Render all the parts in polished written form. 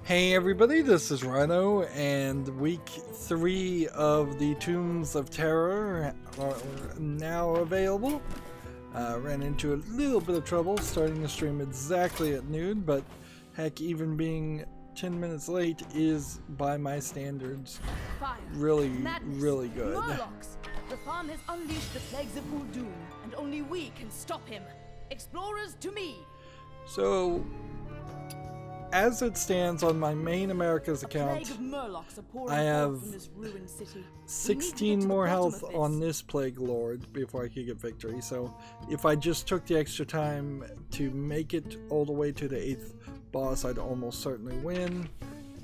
Hey everybody, this is Rydo, and week 3 of the Tombs of Terror are now available. Ran into a little bit of trouble starting the stream exactly at noon, but heck, even being 10 minutes late is, by my standards, really good. Murlocs! The farm has unleashed the plagues of Uldum, and only we can stop him. Explorers to me! So, as it stands on my main Americas account, I have 16 more health on this Plague Lord before I could get victory. So if I just took the extra time to make it all the way to the 8th boss, I'd almost certainly win.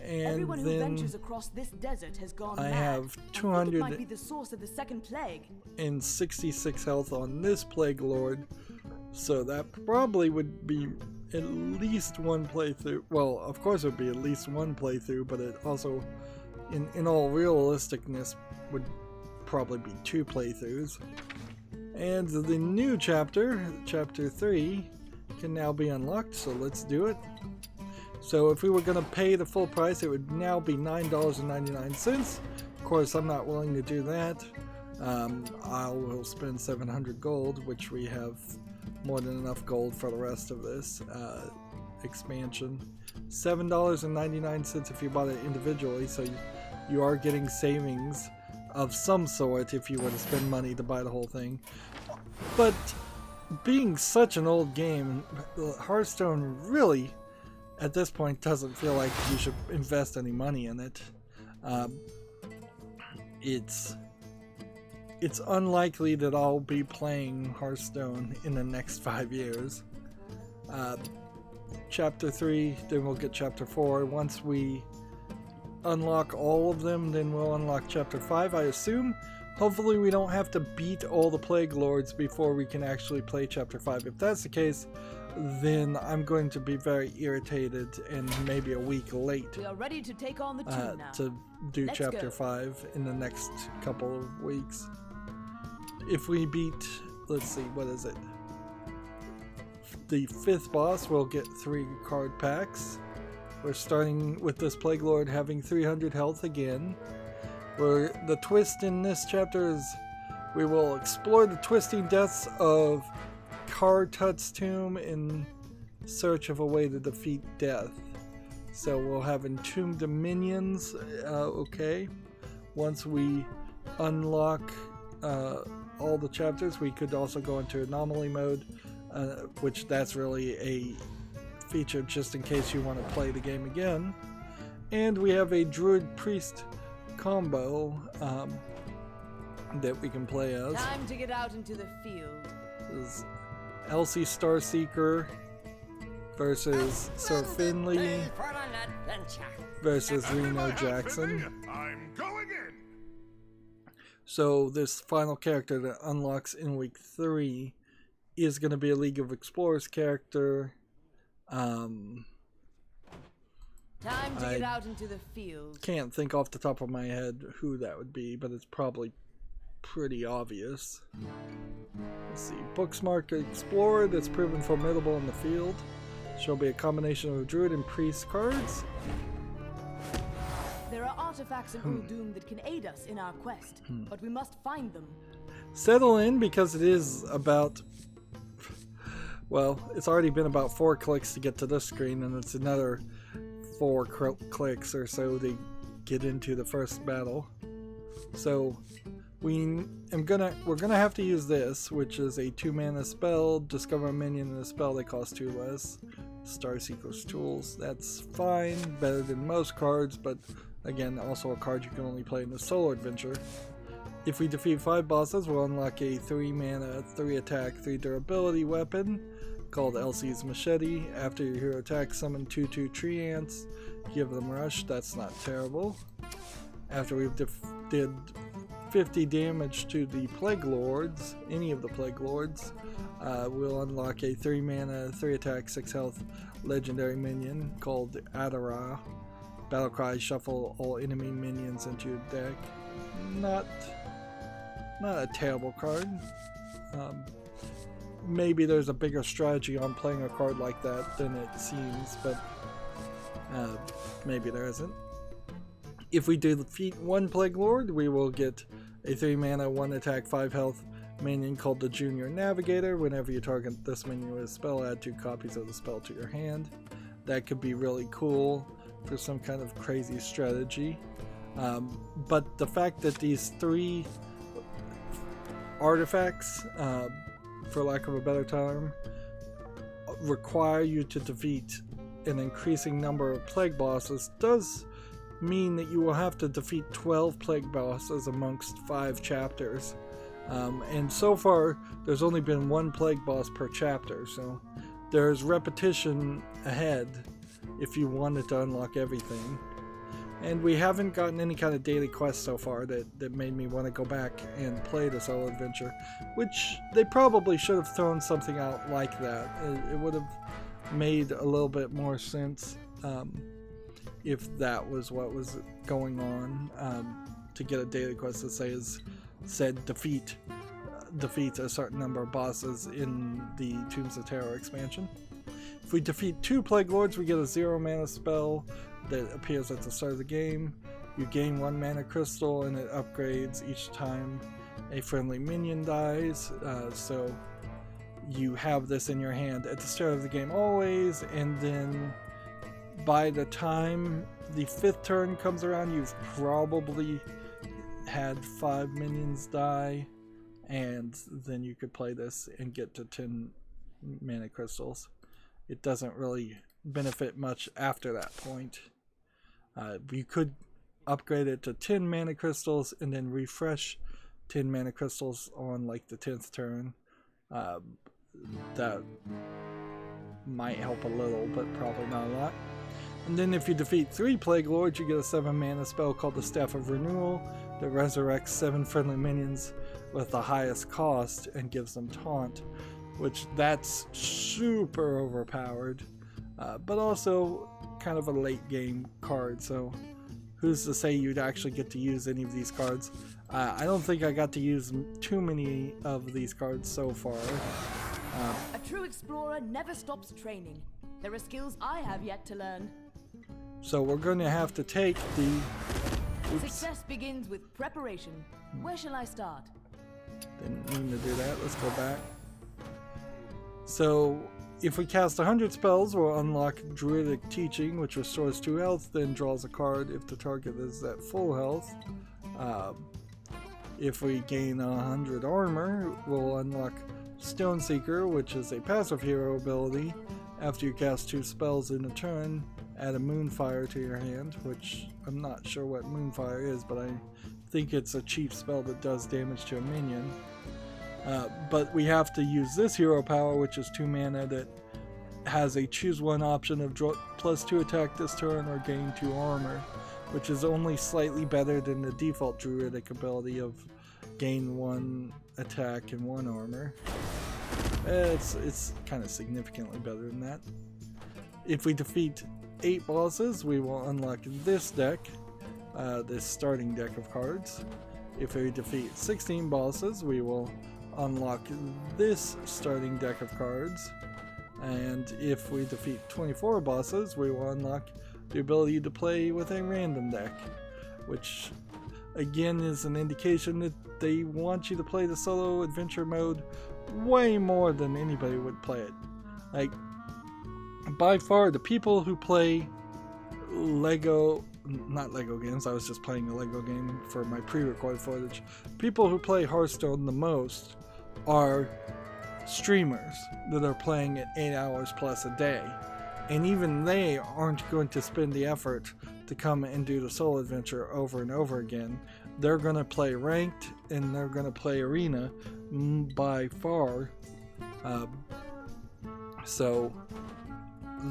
And everyone who then ventures across this desert has gone I mad. have It might be the 266 source of the second plague. health on this Plague Lord. So that probably would be at least one playthrough. Well, of course it would be at least one playthrough, but it also, in all realisticness, would probably be 2 playthroughs. And the new chapter, chapter 3, can now be unlocked, so let's do it. So if we were going to pay the full price, it would now be $9.99. Of course, I'm not willing to do that. I will spend 700 gold, which we have more than enough gold for the rest of this expansion. $7.99 if you bought it individually, so you are getting savings of some sort if you were to spend money to buy the whole thing. But being such an old game, Hearthstone really at this point doesn't feel like you should invest any money in it. It's unlikely that I'll be playing Hearthstone in the next 5 years. Chapter 3, then we'll get Chapter 4. Once we unlock all of them, then we'll unlock Chapter 5, I assume. Hopefully we don't have to beat all the Plague Lords before we can actually play Chapter 5. If that's the case, then I'm going to be very irritated and maybe a week late We are ready to take on the tomb now. to do Let's Chapter go. 5 in the next couple of weeks. If we beat, let's see, what is it? The 5th boss, we'll get 3 card packs. We're starting with this Plague Lord having 300 health again. The twist in this chapter is we will explore the twisting depths of Kartut's tomb in search of a way to defeat death. So we'll have entombed minions, okay. Once we unlock all the chapters, we could also go into anomaly mode, which that's really a feature just in case you want to play the game again. And we have a druid priest combo that we can play as. Time to get out into the field. This is Elsie Starseeker versus Sir Finley versus Reno Jackson. I'm going in. So this final character that unlocks in week 3 is going to be a League of Explorers character. Time to get out into the field. Can't think off the top of my head who that would be, but it's probably pretty obvious. Let's see. Booksmart Explorer that's proven formidable in the field. She'll be a combination of Druid and Priest cards. There are artifacts in Uldum that can aid us in our quest, but we must find them. Settle in, because it is about, well, it's already been about 4 clicks to get to this screen, and it's another 4 clicks or so to get into the first battle. So we're gonna have to use this, which is a 2-mana spell. Discover a minion in a spell that costs 2 less. Starseeker's Tools. That's fine, better than most cards, but again, also a card you can only play in a solo adventure. If we defeat 5 bosses, we'll unlock a 3-mana, 3-attack, 3-durability weapon called Elsie's Machete. After your hero attacks, summon 2/2 tree ants. Give them rush. That's not terrible. After we've did 50 damage to the Plague Lords, any of the Plague Lords, we'll unlock a 3-mana, 3-attack, 6 health legendary minion called Adara. Battlecry, shuffle all enemy minions into your deck. Not a terrible card. Maybe there's a bigger strategy on playing a card like that than it seems, but maybe there isn't. If we defeat one Plague Lord, we will get a 3 mana, 1 attack, 5 health minion called the Junior Navigator. Whenever you target this minion with a spell, add 2 copies of the spell to your hand. That could be really cool for some kind of crazy strategy. But the fact that these 3 artifacts, for lack of a better term, require you to defeat an increasing number of plague bosses does mean that you will have to defeat 12 plague bosses amongst 5 chapters. And so far, there's only been 1 plague boss per chapter, so there's repetition ahead if you wanted to unlock everything. And we haven't gotten any kind of daily quest so far that made me want to go back and play the solo adventure, which they probably should have thrown something out like that. It would have made a little bit more sense if that was what was going on, to get a daily quest that said defeat a certain number of bosses in the Tombs of Terror expansion. If we defeat 2 Plague Lords, we get a 0 mana spell that appears at the start of the game. You gain 1 mana crystal and it upgrades each time a friendly minion dies. So you have this in your hand at the start of the game always, and then by the time the 5th turn comes around, you've probably had 5 minions die, and then you could play this and get to 10 mana crystals. It doesn't really benefit much after that point. You could upgrade it to 10 mana crystals and then refresh 10 mana crystals on like the 10th turn. That might help a little, but probably not a lot. And then if you defeat 3 Plague Lords, you get a 7 mana spell called the Staff of Renewal that resurrects 7 friendly minions with the highest cost and gives them taunt, which that's super overpowered, but also kind of a late game card, so who's to say you'd actually get to use any of these cards. I don't think I got to use too many of these cards so far. A true explorer never stops training. There are skills I have yet to learn. So we're going to have to take the... Success begins with preparation. Where shall I start? Didn't mean to do that. Let's go back. So if we cast 100 spells, we'll unlock Druidic Teaching, which restores 2 health, then draws a card if the target is at full health. If we gain 100 armor, we'll unlock Stone Seeker, which is a passive hero ability. After you cast 2 spells in a turn, add a Moonfire to your hand, which I'm not sure what Moonfire is, but I think it's a cheap spell that does damage to a minion. But we have to use this hero power, which is 2 mana, that has a choose 1 option of draw +2 attack this turn or gain 2 armor, which is only slightly better than the default druidic ability of gain 1 attack and 1 armor. It's kind of significantly better than that. If we defeat 8 bosses, we will unlock this deck, this starting deck of cards. If we defeat 16 bosses, we will unlock this starting deck of cards. And if we defeat 24 bosses, we will unlock the ability to play with a random deck, which again is an indication that they want you to play the solo adventure mode way more than anybody would play it. Like, by far, the people who play not Lego games, I was just playing a Lego game for my pre-recorded footage. People who play Hearthstone the most are streamers that are playing it 8 hours plus a day. And even they aren't going to spend the effort to come and do the solo adventure over and over again. They're going to play ranked and they're going to play arena by far. So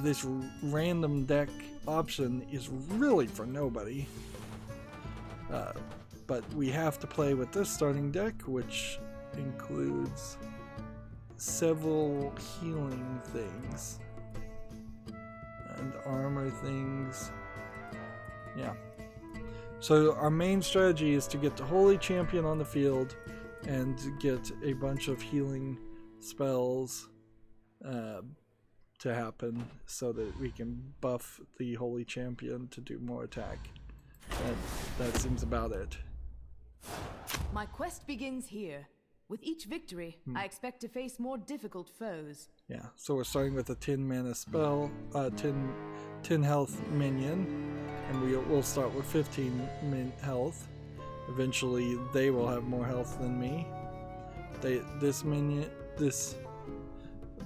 this random deck option is really for nobody. But we have to play with this starting deck, which includes several healing things and armor things. Yeah. So our main strategy is to get the Holy Champion on the field and get a bunch of healing spells to happen so that we can buff the Holy Champion to do more attack. That seems about it. My quest begins here. With each victory, I expect to face more difficult foes. Yeah, so we're starting with a 10 mana spell, 10 health minion, and we'll start with 15 health. Eventually, they will have more health than me. This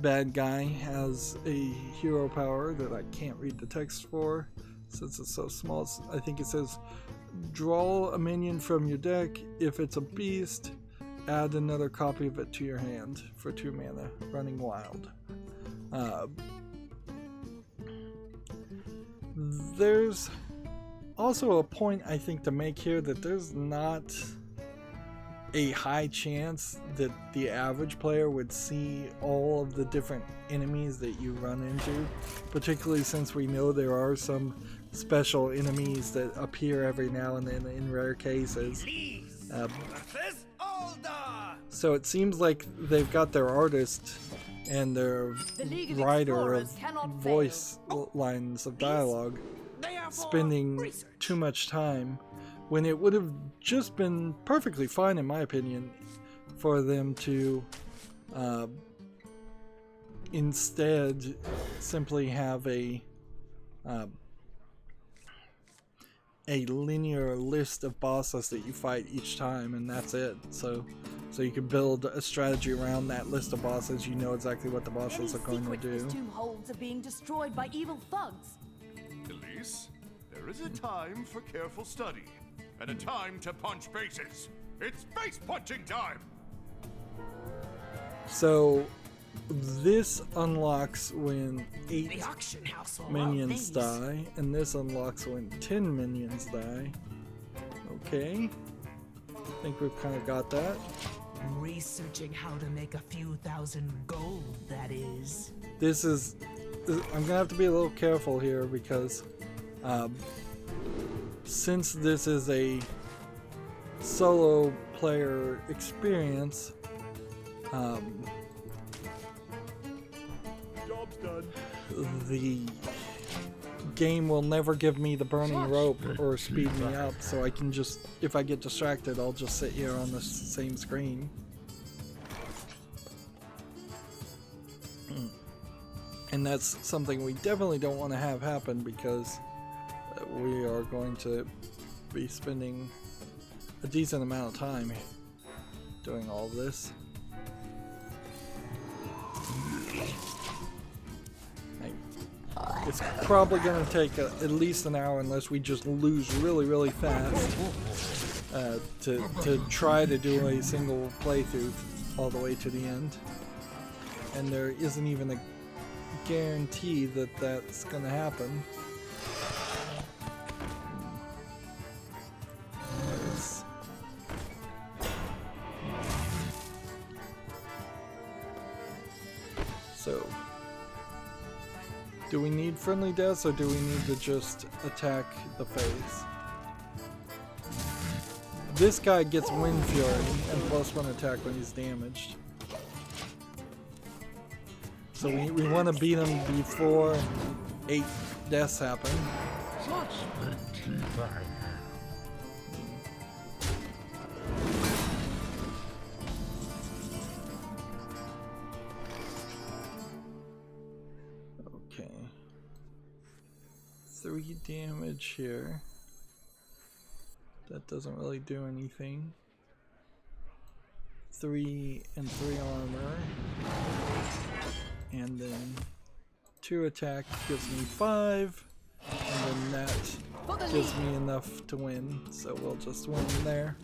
bad guy has a hero power that I can't read the text for since it's so small. I think it says, draw a minion from your deck. If it's a beast, add another copy of it to your hand for 2 mana, running wild. There's also a point I think to make here that there's not a high chance that the average player would see all of the different enemies that you run into, particularly since we know there are some special enemies that appear every now and then in rare cases. So it seems like they've got their artist and their writer of voice lines of dialogue spending too much time when it would have just been perfectly fine, in my opinion, for them to instead simply have a linear list of bosses that you fight each time, and that's it. So you can build a strategy around that list of bosses. You know exactly what the bosses are going to do. This tomb holds are being destroyed by evil thugs. Elise, there is a time for careful study and a time to punch bases. It's base punching time. So this unlocks when 8 minions die, and this unlocks when 10 minions die. Okay, I think we've kind of got that. Researching how to make a few thousand gold, that is. I'm gonna have to be a little careful here because since this is a solo player experience, Job's done. the game will never give me the burning rope or speed me up, so I can just, if I get distracted, I'll just sit here on the same screen. And that's something we definitely don't want to have happen because we are going to be spending a decent amount of time doing all this. It's probably going to take at least an hour unless we just lose really fast to try to do a single playthrough all the way to the end. And there isn't even a guarantee that that's going to happen. So, do we need friendly deaths or do we need to just attack the face? This guy gets Wind Fury and +1 attack when he's damaged. So we want to beat him before 8 deaths happen. Okay. 3 damage here. That doesn't really do anything. 3 and 3 armor. And then 2 attack gives me 5, and then that gives me enough to win, so we'll just win there.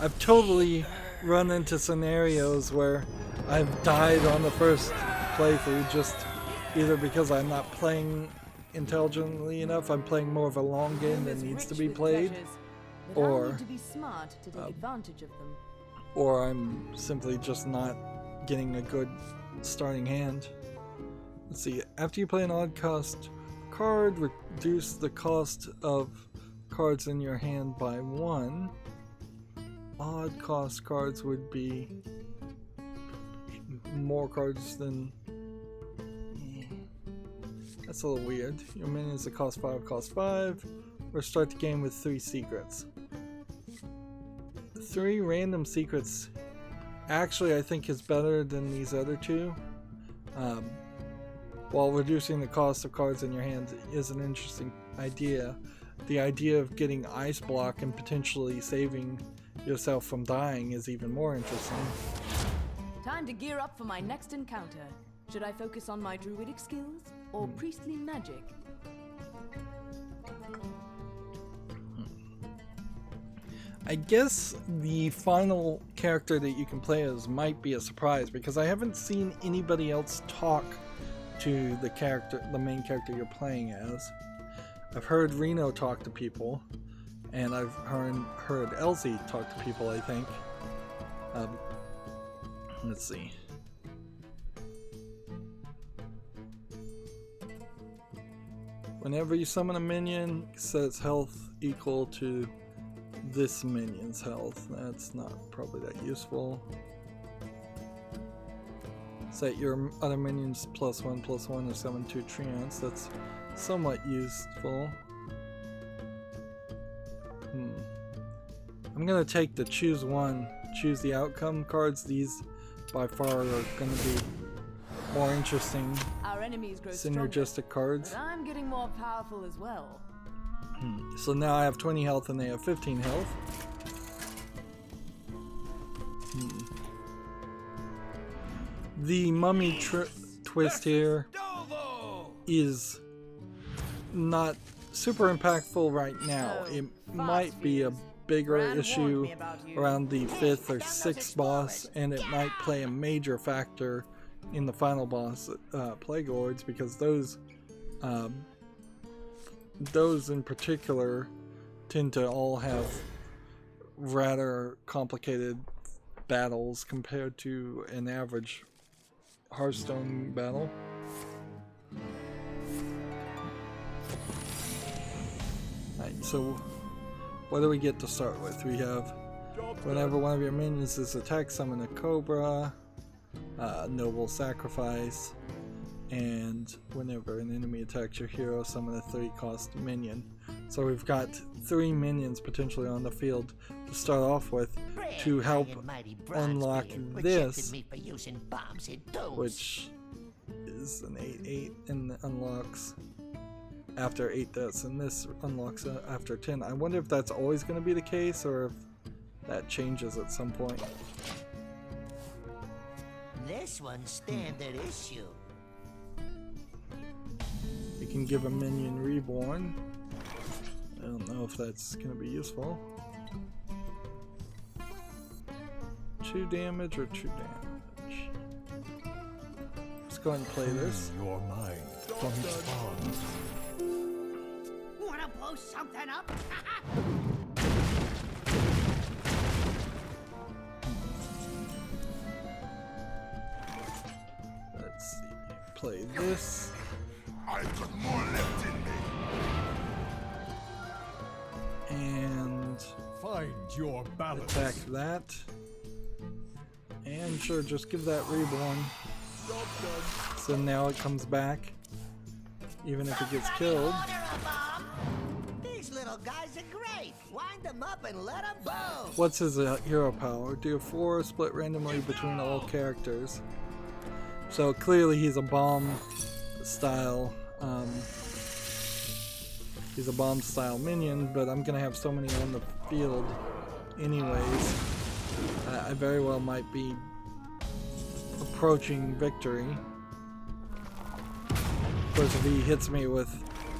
I've totally run into scenarios where I've died on the first playthrough just either because I'm not playing intelligently enough, I'm playing more of a long game that needs to be played, or I'm simply just not getting a good starting hand. Let's see, after you play an odd cost card, reduce the cost of cards in your hand by 1. Odd cost cards would be more cards than That's a little weird. Your minions that cost 5. Or start the game with 3 secrets. 3 random secrets actually I think is better than these other 2. While reducing the cost of cards in your hand is an interesting idea, the idea of getting ice block and potentially saving yourself from dying is even more interesting. Time to gear up for my next encounter. Should I focus on my druidic skills or priestly magic? I guess the final character that you can play as might be a surprise because I haven't seen anybody else talk to the main character you're playing as. I've heard Reno talk to people, and I've heard Elsie talk to people, I think. Let's see. Whenever you summon a minion, set its health equal to this minion's health. That's not probably that useful. Set your other minions +1/+1 or summon 2 treants. That's somewhat useful. I'm gonna take the choose the outcome cards. These by far are gonna be more interesting. Our enemies grow synergistic stronger, cards. but I'm getting more powerful as well. So now I have 20 health and they have 15 health. The mummy twist here is not super impactful right now. It might be a bigger issue around the 5th or 6th boss, and it might play a major factor in the final boss, Plague Lords, because those in particular tend to all have rather complicated battles compared to an average Hearthstone battle. Alright, so what do we get to start with? We have whenever one of your minions is attacked, summon a cobra, noble sacrifice, and whenever an enemy attacks your hero, summon a 3-cost minion. So we've got 3 minions potentially on the field to start off with to help unlock this, which is an 8/8 and unlocks after 8 deaths, and this unlocks after 10. I wonder if that's always going to be the case or if that changes at some point. This one's standard issue. You can give a minion reborn. I don't know if that's going to be useful. 2 damage or 2 damage? Let's go ahead and play this. Your mind transforms. Wanna blow something up? Let's see. Play this. I've got more left in me. And Find your balance. attack that. And sure, just give that reborn. So now it comes back, even if it gets killed. These little guys are great. Wind them up and let them boom. What's his hero power? Do 4 split randomly between all characters. So clearly he's a bomb style. He's a bomb style minion, but I'm gonna have so many on the field anyways. I very well might be approaching victory. Of course, if he hits me with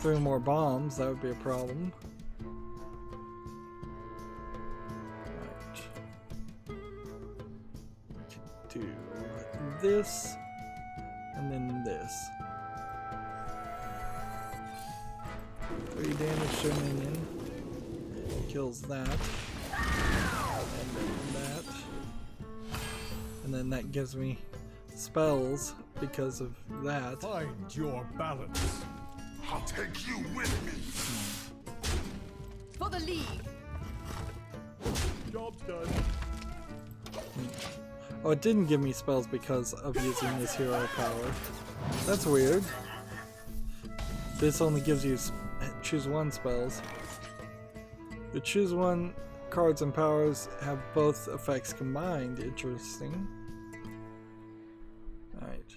3 more bombs, that would be a problem. Right. Do this, and then this. 3 damage to a minion. Kills that. And then that. And then that gives me spells because of that. Find your balance. I'll take you with me. For the league. Job's done. Oh, it didn't give me spells because of using this hero power. That's weird. This only gives you choose one spells. The choose one cards and powers have both effects combined. Interesting. Alright.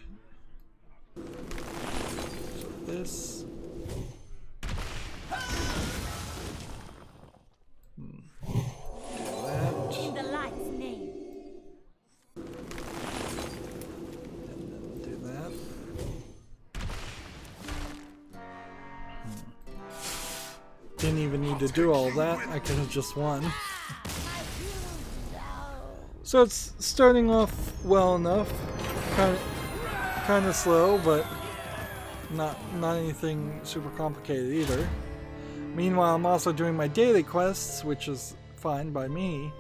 So this. In the light's name. And then do that. Didn't even need to do all that. I could have just won. So it's starting off well enough. Kind of slow, but not anything super complicated either. Meanwhile, I'm also doing my daily quests, which is fine by me.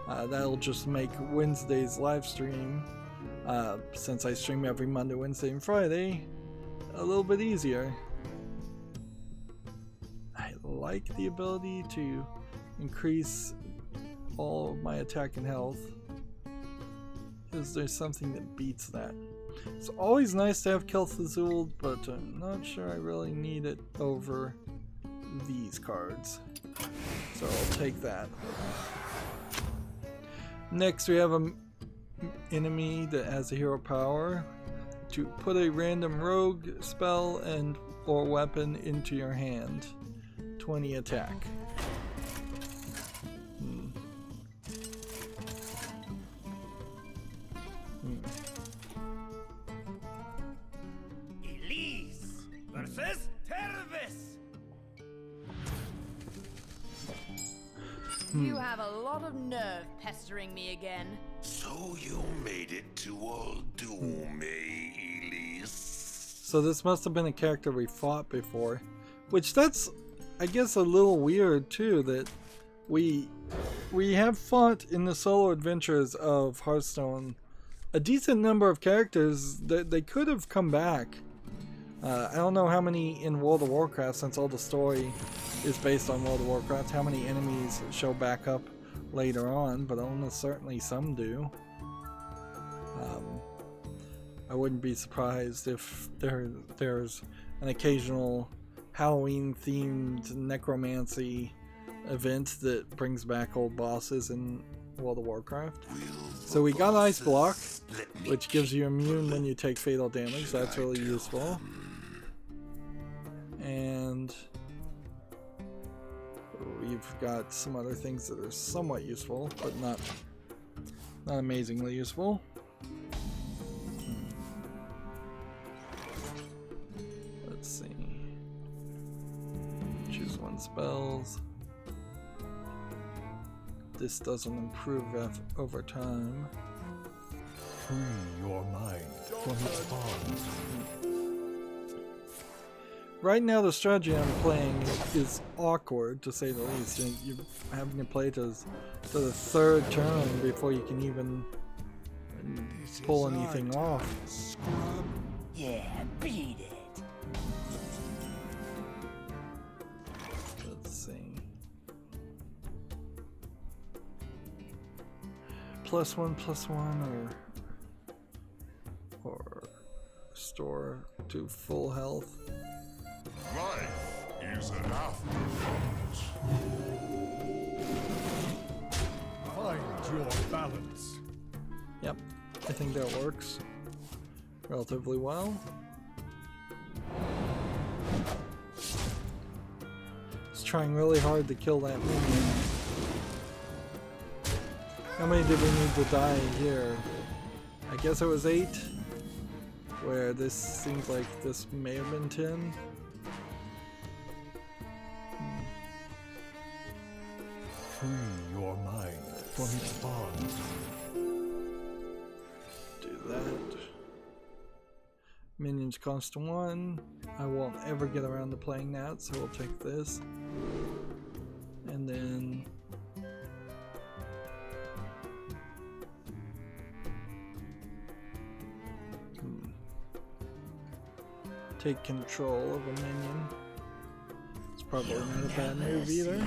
That'll just make Wednesday's live stream, since I stream every Monday, Wednesday, and Friday, a little bit easier. I like the ability to increase all of my attack and health, because there's something that beats that. It's always nice to have Kel'Thuzul, but I'm not sure I really need it over these cards. So I'll take that. Next we have an enemy that has a hero power to put a random rogue spell and or weapon into your hand. 20 attack. Elise versus Tervis. You have a lot of nerve pestering me again. So you made it to Uldum, Elise? So this must have been a character we fought before, which that's, I guess, a little weird too, that we have fought in the solo adventures of Hearthstone a decent number of characters that they could have come back. I don't know how many in World of Warcraft, since all the story is based on World of Warcraft, how many enemies show back up later on, but almost certainly some do. I wouldn't be surprised if there's an occasional Halloween-themed necromancy event that brings back old bosses in World of Warcraft. So we got Ice Block, which gives you immune when you take fatal damage. That's really useful. And we've got some other things that are somewhat useful, but not amazingly useful. Let's see. Choose one spells. This doesn't improve over time. Free your mind from its bonds. Right now the strategy I'm playing is awkward, to say the least. You're having to play to the third turn before you can even pull anything off. Yeah, beat it. Let's see. +1/+1 or restore to full health. Life is an afterthought. Find your balance. Yep, I think that works relatively well. It's trying really hard to kill that minion. How many did we need to die here? I guess it was 8. Where this seems like this may have been 10. Free your mind from its bonds. Do that. Minions cost 1. I won't ever get around to playing that, so we'll take this. And then take control of a minion. It's probably not a bad move either.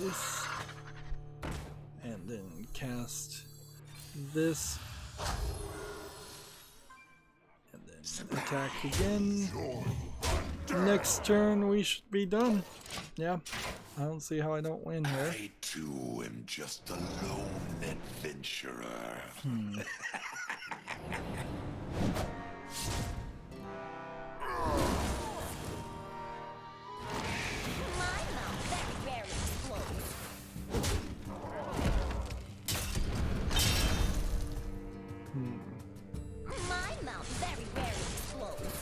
this. And then cast this. And then attack again. Next turn we should be done. Yeah, I don't see how I don't win here. I too am just a lone adventurer. My mouth very rarely explodes. My mouth very rarely explodes.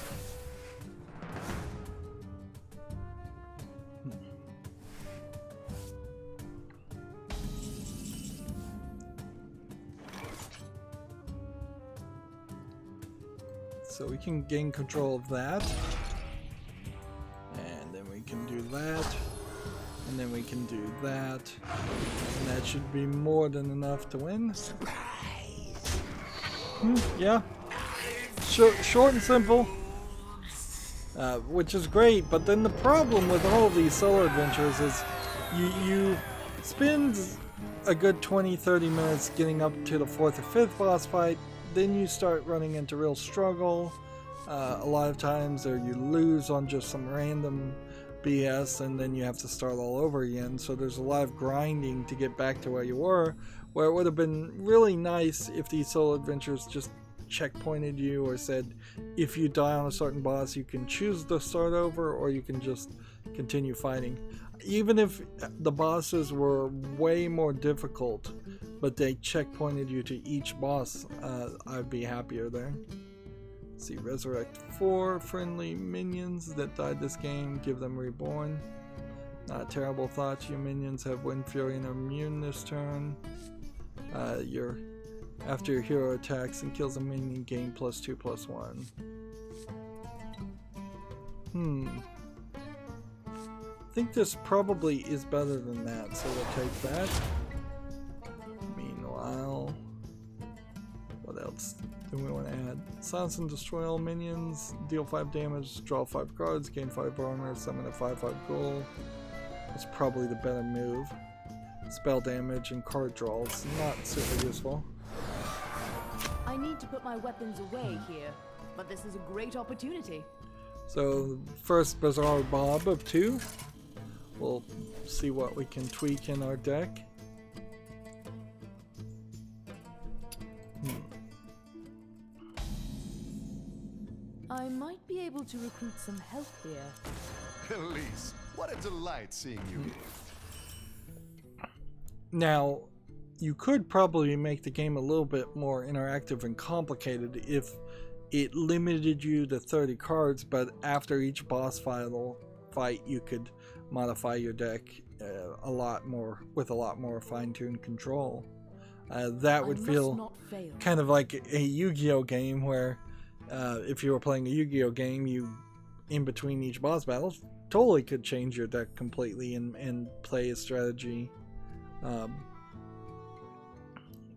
So we can gain control of that. And then we can do that. And then we can do that. And that should be more than enough to win. Yeah. Short and simple. Which is great, but then the problem with all of these solo adventures is you spend a good 20-30 minutes getting up to the 4th or 5th boss fight, then you start running into real struggle. A lot of times or you lose on just some random BS and then you have to start all over again, so there's a lot of grinding to get back to where you were, where it would have been really nice if these solo adventures just checkpointed you or said if you die on a certain boss you can choose to start over or you can just continue fighting. Even if the bosses were way more difficult but they checkpointed you to each boss, I'd be happier there. Let's see, resurrect 4 friendly minions that died this game, give them reborn. Not a terrible thought. Your minions have Wind Fury and are immune this turn. After your hero attacks and kills a minion, gain +2/+1. I think this probably is better than that, so we'll take that. Meanwhile, what else do we want to add? Silence and destroy all minions, deal 5 damage, draw 5 cards, gain 5 armor, summon a 5/5 ghoul. That's probably the better move. Spell damage and card draws, not super useful. I need to put my weapons away here, but this is a great opportunity. So first Bizarre Bob of 2. We'll see what we can tweak in our deck. I might be able to recruit some help here. Elise, what a delight seeing you here. Now, you could probably make the game a little bit more interactive and complicated if it limited you to 30 cards, but after each boss fight you could modify your deck a lot more with a lot more fine-tuned control. That would feel kind of like a Yu-Gi-Oh game where if you were playing a Yu-Gi-Oh game, you in between each boss battle totally could change your deck completely and play a strategy. Let's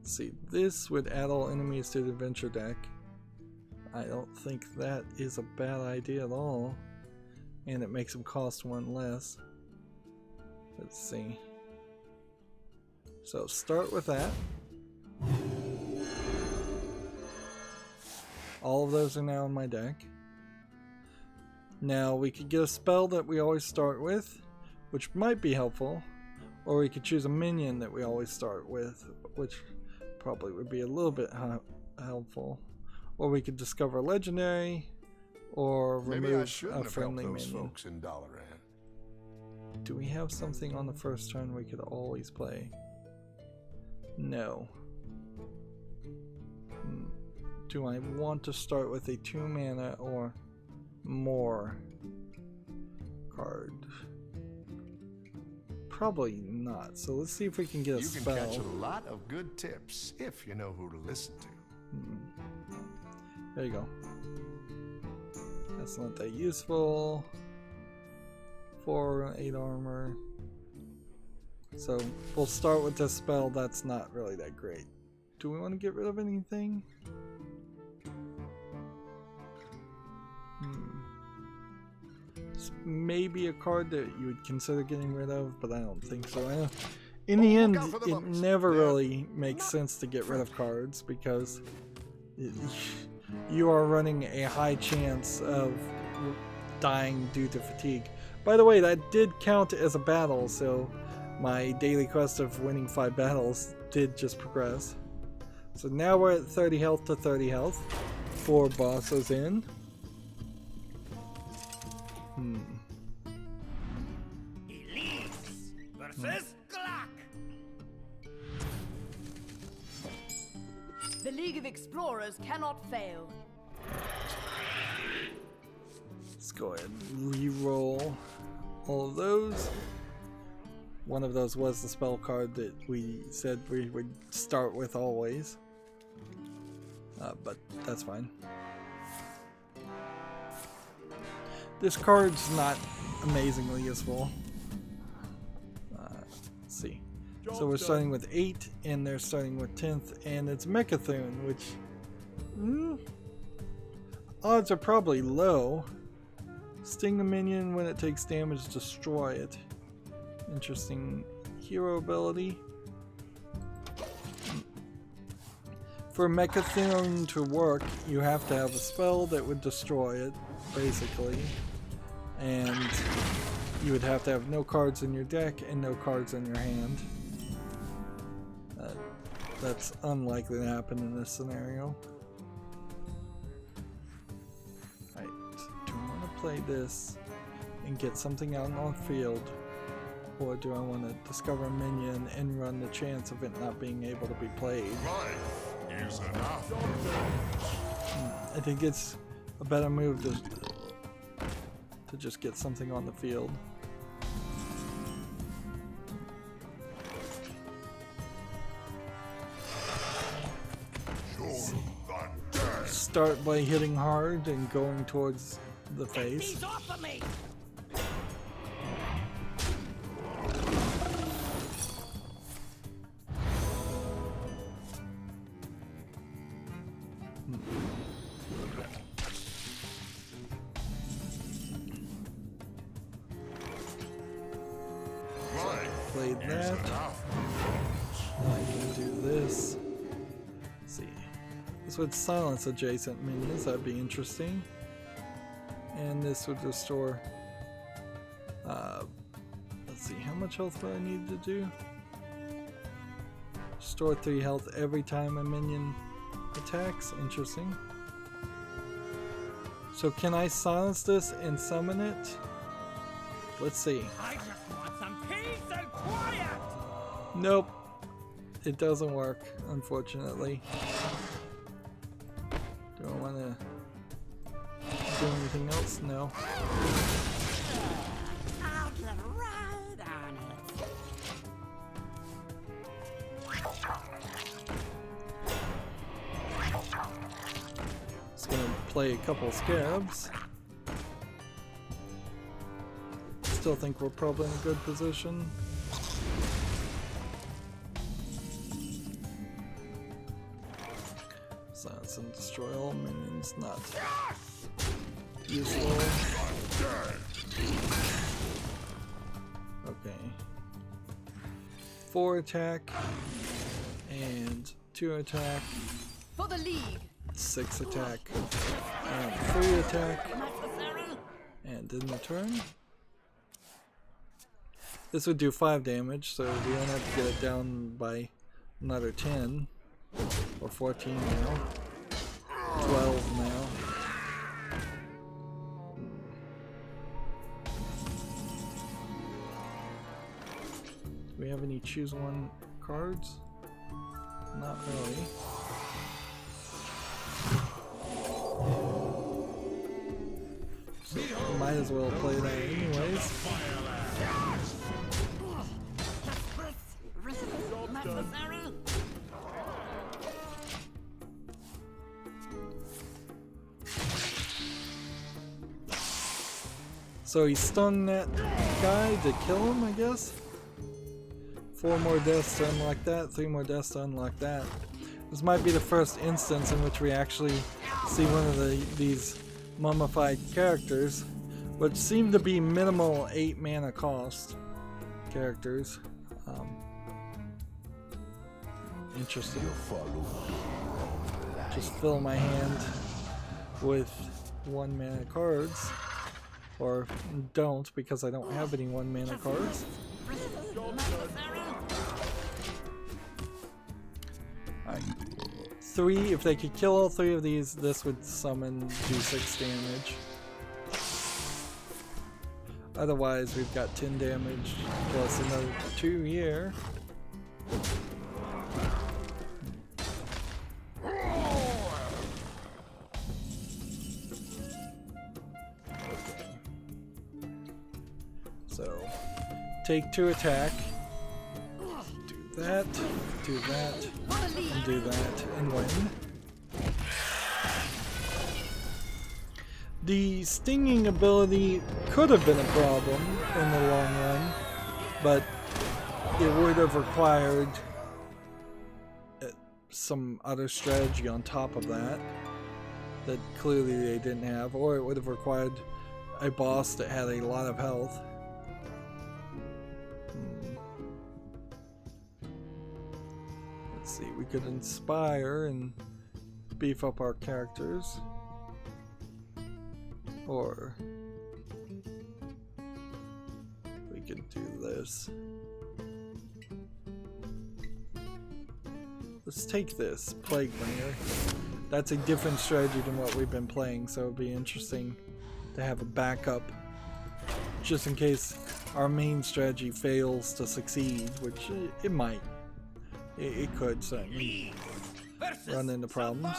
see, this would add all enemies to the adventure deck. I don't think that is a bad idea at all. And it makes them cost 1 less. Let's see. So start with that. All of those are now in my deck. Now we could get a spell that we always start with, which might be helpful. Or we could choose a minion that we always start with, which probably would be a little bit helpful. Or we could discover a legendary, or remove a friendly minion. Folks in Dalaran. Do we have something on the first turn we could always play? No. Do I want to start with a 2 mana or more card? Probably not. So let's see if we can get a spell. You can catch a lot of good tips if you know who to listen to. There you go. That's not that useful. 4, 8 armor. So we'll start with this spell. That's not really that great. Do we want to get rid of anything? It's maybe a card that you would consider getting rid of, but I don't think so. In the end, it never really makes sense to get rid of cards because you are running a high chance of dying due to fatigue. By the way, that did count as a battle, so my daily quest of winning 5 battles did just progress. So now we're at 30 health to 30 health. 4 bosses in. Elise versus Glock. The League of Explorers cannot fail. Let's go ahead and re-roll all of those. One of those was the spell card that we said we would start with always. But that's fine. This card's not amazingly useful. Let's see. So we're starting with 8, and they're starting with 10th, and it's Mechathune, which odds are probably low. Sting a minion when it takes damage, destroy it. Interesting hero ability. For Mechathune to work, you have to have a spell that would destroy it, basically. And you would have to have no cards in your deck and no cards in your hand. That's unlikely to happen in this scenario. Right, do I want to play this and get something out on the field? Or do I want to discover a minion and run the chance of it not being able to be played? Life is enough. I think it's a better move to just get something on the field. Start by hitting hard and going towards the face. He's off of me. Played that. I can do this. Let's see. This would silence adjacent minions, that'd be interesting. And this would restore. Let's see, how much health do I need to do? Restore 3 health every time a minion attacks. Interesting. So can I silence this and summon it? Let's see. I just want some peace and quiet. Nope. It doesn't work, unfortunately. Do I want to do anything else? No. I'll get right on it. Just gonna play a couple scarabs. Still think we're probably in a good position. Silence and destroy all minions, not useful. Okay. 4 attack and 2 attack, For the League. 6 attack and 3 attack, and in return. This would do 5 damage, so we don't have to get it down by another 10. Or 14 now. 12 now. Do we have any choose one cards? Not really. So might as well play that anyways. So he stunned that guy to kill him, I guess? 4 more deaths to unlock that, 3 more deaths to unlock that. This might be the first instance in which we actually see one of these mummified characters. which seem to be minimal 8 mana cost characters. Interesting. Just fill my hand with 1 mana cards, or don't, because I don't have any 1 mana cards. Alright. 3, if they could kill all 3 of these, this would summon, do 6 damage. Otherwise, we've got 10 damage plus another 2 here. So, take 2 attack. Do that, and do that, and win. The stinging ability could have been a problem in the long run, but it would have required some other strategy on top of that clearly they didn't have, or it would have required a boss that had a lot of health. Let's see, we could inspire and beef up our characters. Or we could do this. Let's take this Plague Bringer. That's a different strategy than what we've been playing, so it'd be interesting to have a backup just in case our main strategy fails to succeed, which it might. It could certainly run into problems.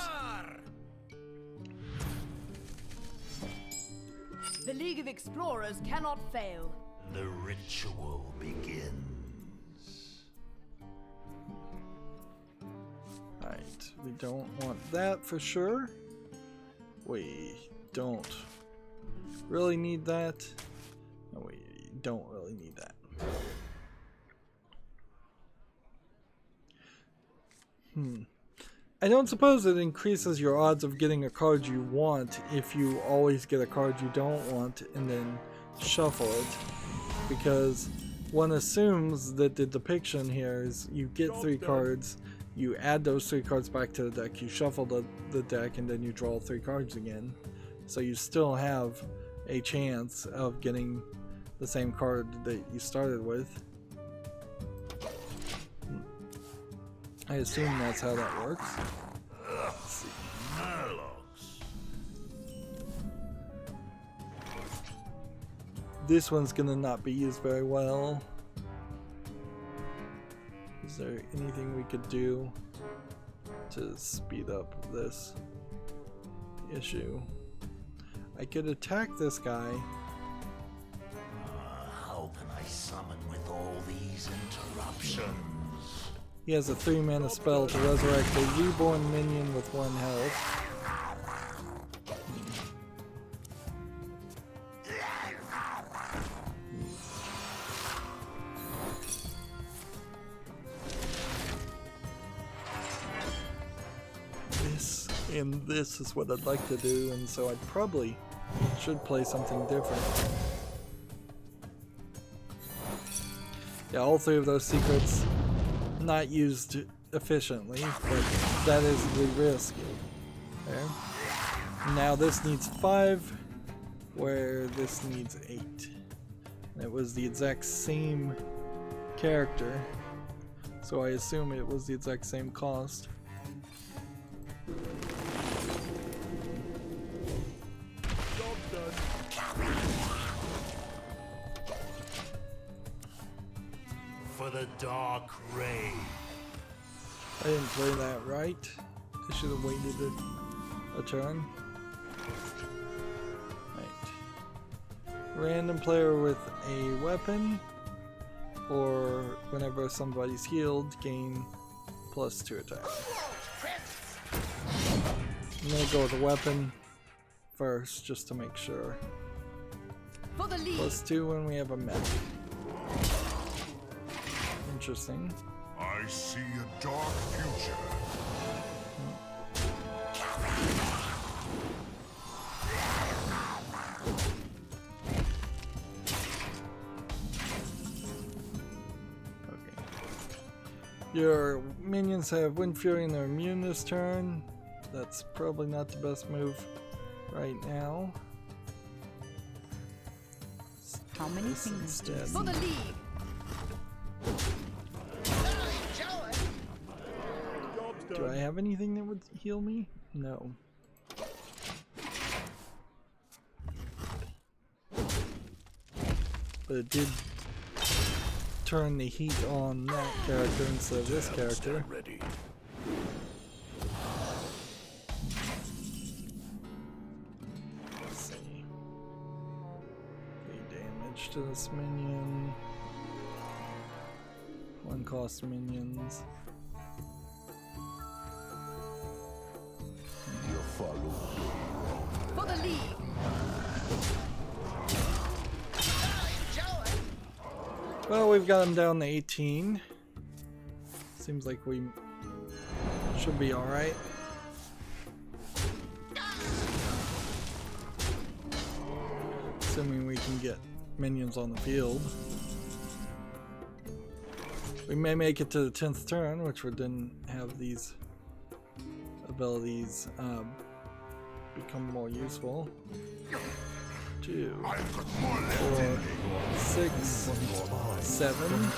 The League of Explorers cannot fail. The ritual begins. Alright, we don't want that for sure. We don't really need that. No, we don't really need that. I don't suppose it increases your odds of getting a card you want if you always get a card you don't want and then shuffle it, because one assumes that the depiction here is you get 3 cards, you add those 3 cards back to the deck, you shuffle the deck, and then you draw 3 cards again. So you still have a chance of getting the same card that you started with. I assume that's how that works. Let's see. This one's gonna not be used very well. Is there anything we could do to speed up this issue? I could attack this guy. How can I summon with all these interruptions? He has a 3 mana spell to resurrect a reborn minion with 1 health. This and this is what I'd like to do, and so I probably should play something different. Yeah, all 3 of those secrets not used efficiently, but that is the risk. There. Now this needs 5, where this needs 8. And it was the exact same character, so I assume it was the exact same cost. For the dark ray. I didn't play that right. I should have waited a turn. Right. Random player with a weapon, or whenever somebody's healed, gain +2 attack. I'm gonna go with a weapon first, just to make sure. For the lead. +2 when we have a mech. Interesting. I see a dark future. Your minions have Wind Fury and they're immune this turn. That's probably not the best move right now. How many things do you instead. for the league? Do I have anything that would heal me? No. But it did turn the heat on that character instead of this character. Ready. Let's see. 3 damage to this minion. 1 cost minions. You follow. For the league. Well, we've got him down to 18. Seems like we should be alright. Assuming we can get minions on the field. We may make it to the 10th turn, which would then have these abilities become more useful. 2, 4, 6, 7,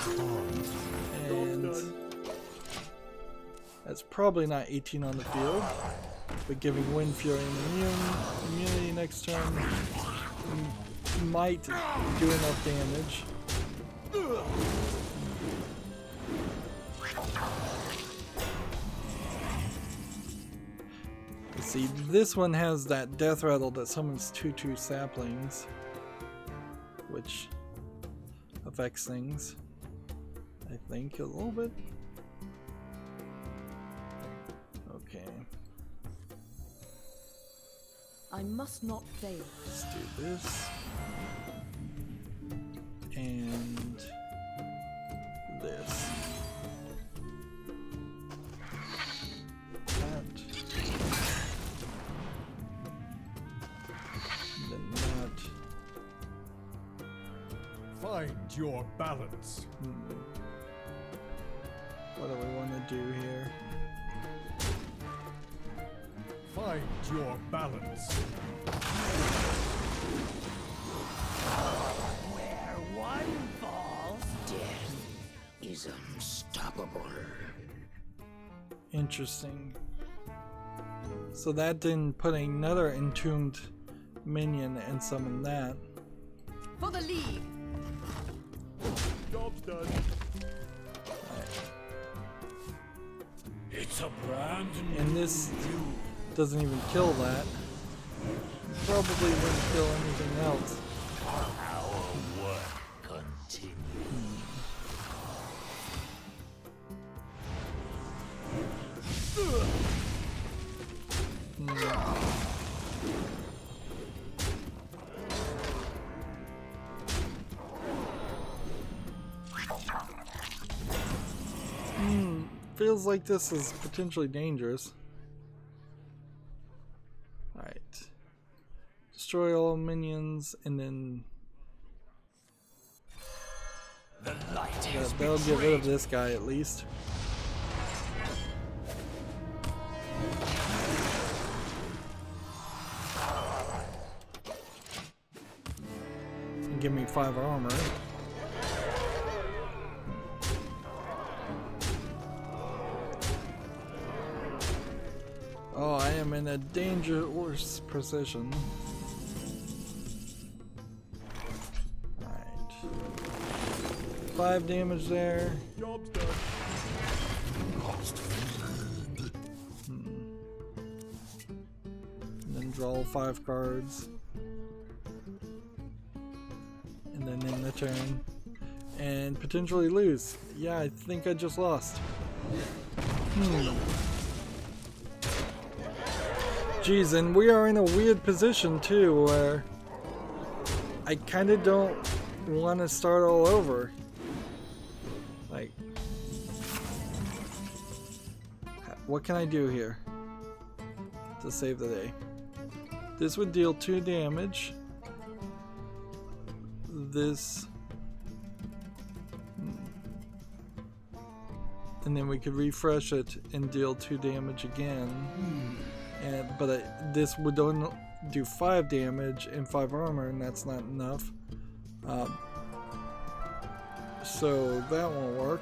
and that's probably not 18 on the field, but giving Wind Fury and immunity next turn might do enough damage. See, this one has that death rattle that summons 2/2 saplings, which affects things, I think, a little bit. Okay. I must not fail. Let's do this. And this. That. Find your balance. What do we want to do here? Find your balance. Where one falls, death is unstoppable. Interesting. So that didn't put another entombed minion and summon that. For the league. Job's done. It's a brand new. And this doesn't even kill that. Probably wouldn't kill anything else. Our work continues. Feels like this is potentially dangerous. Alright. Destroy all minions and then The light has that'll get rid of this guy at least. And give me 5 armor. Oh, I am in a dangerous position. Alright. 5 damage there. Job's done. And then draw 5 cards. And then end the turn. And potentially lose. Yeah, I think I just lost. Geez, and we are in a weird position too, where I kind of don't want to start all over. Like, what can I do here to save the day? This would deal 2 damage. and then we could refresh it and deal 2 damage again. But this would only do 5 damage and 5 armor, and that's not enough. So that won't work.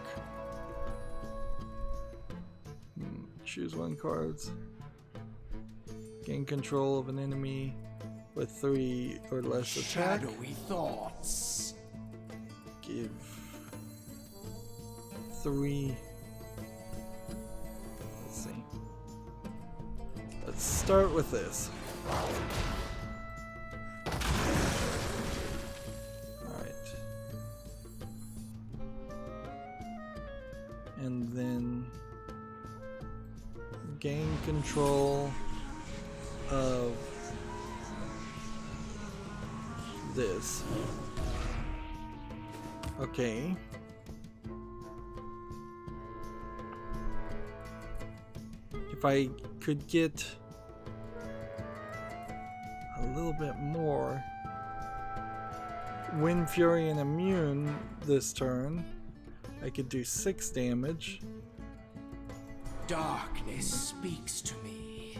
Choose 1 cards. Gain control of an enemy with 3 or less attack. Shadowy thoughts. Give 3. Let's see. Let's start with this. Alright. And then gain control of this. Okay. If I could get a little bit more Wind Fury and Immune this turn, I could do 6 damage. Darkness speaks to me.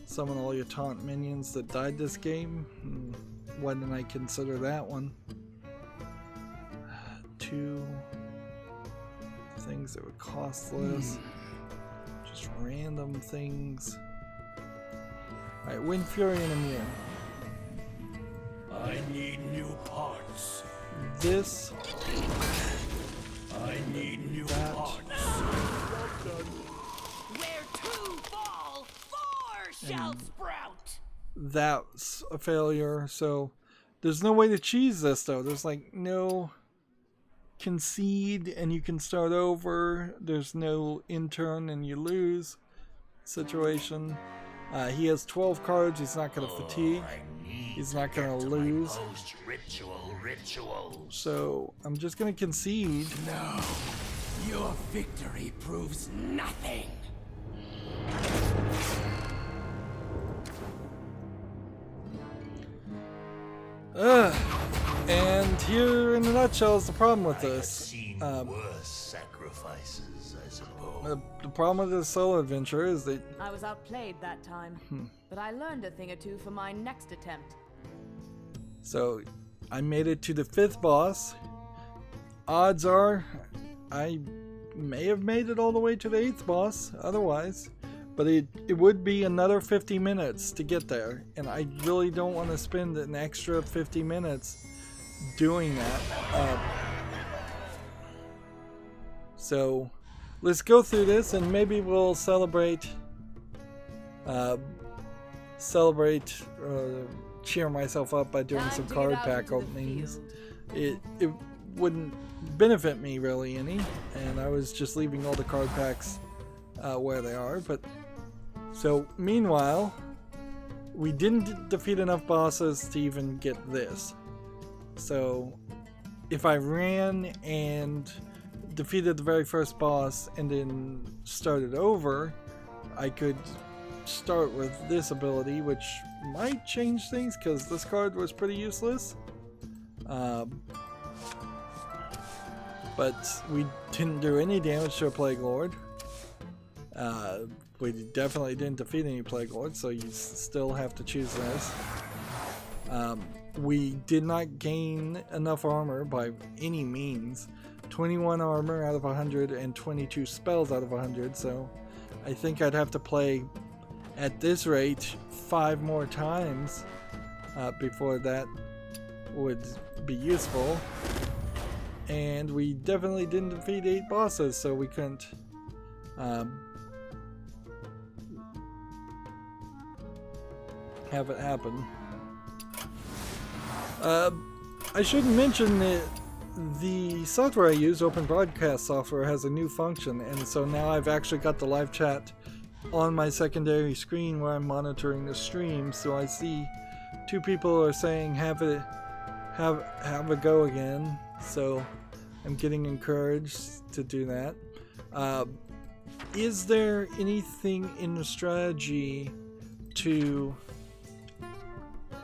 Summon all your taunt minions that died this game. Why didn't I consider that one? 2 things that would cost less. Just random things. Alright, Wind Fury and Immune. I need new parts. This. I need new That. parts. Where 2 fall, 4 shall sprout. That's a failure. So there's no way to cheese this though. There's like no concede and you can start over. There's no intern and you lose situation. He has 12 cards. He's not going to fatigue. He's not going to lose. Ritual. So I'm just going to concede. No, your victory proves nothing. And here in a nutshell is the problem with this. Seen worse sacrifices, I suppose. The problem with this solo adventure is that I was outplayed that time, but I learned a thing or two for my next attempt. so I made it to the 5th boss. Odds are I may have made it all the way to the 8th boss otherwise, but it would be another 50 minutes to get there, and I really don't want to spend an extra 50 minutes doing that. So let's go through this and maybe we'll celebrate cheer myself up by doing Time some to card get out pack into the openings. field. It wouldn't benefit me really any, and I was just leaving all the card packs where they are. But so meanwhile, we didn't defeat enough bosses to even get this. So if I ran and defeated the very first boss and then started over, I could start with this ability, which might change things because this card was pretty useless. But we didn't do any damage to a Plague Lord. We definitely didn't defeat any Plague Lords, so you still have to choose this. We did not gain enough armor by any means. 21 armor out of 100 and 22 spells out of 100, so I think I'd have to play at this rate 5 more times before that would be useful. And we definitely didn't defeat 8 bosses, so we couldn't have it happen. I should mention that the software I use, Open Broadcast software, has a new function, and so now I've actually got the live chat on my secondary screen where I'm monitoring the stream. So I see 2 people are saying have a go again. So I'm getting encouraged to do that. Is there anything in the strategy to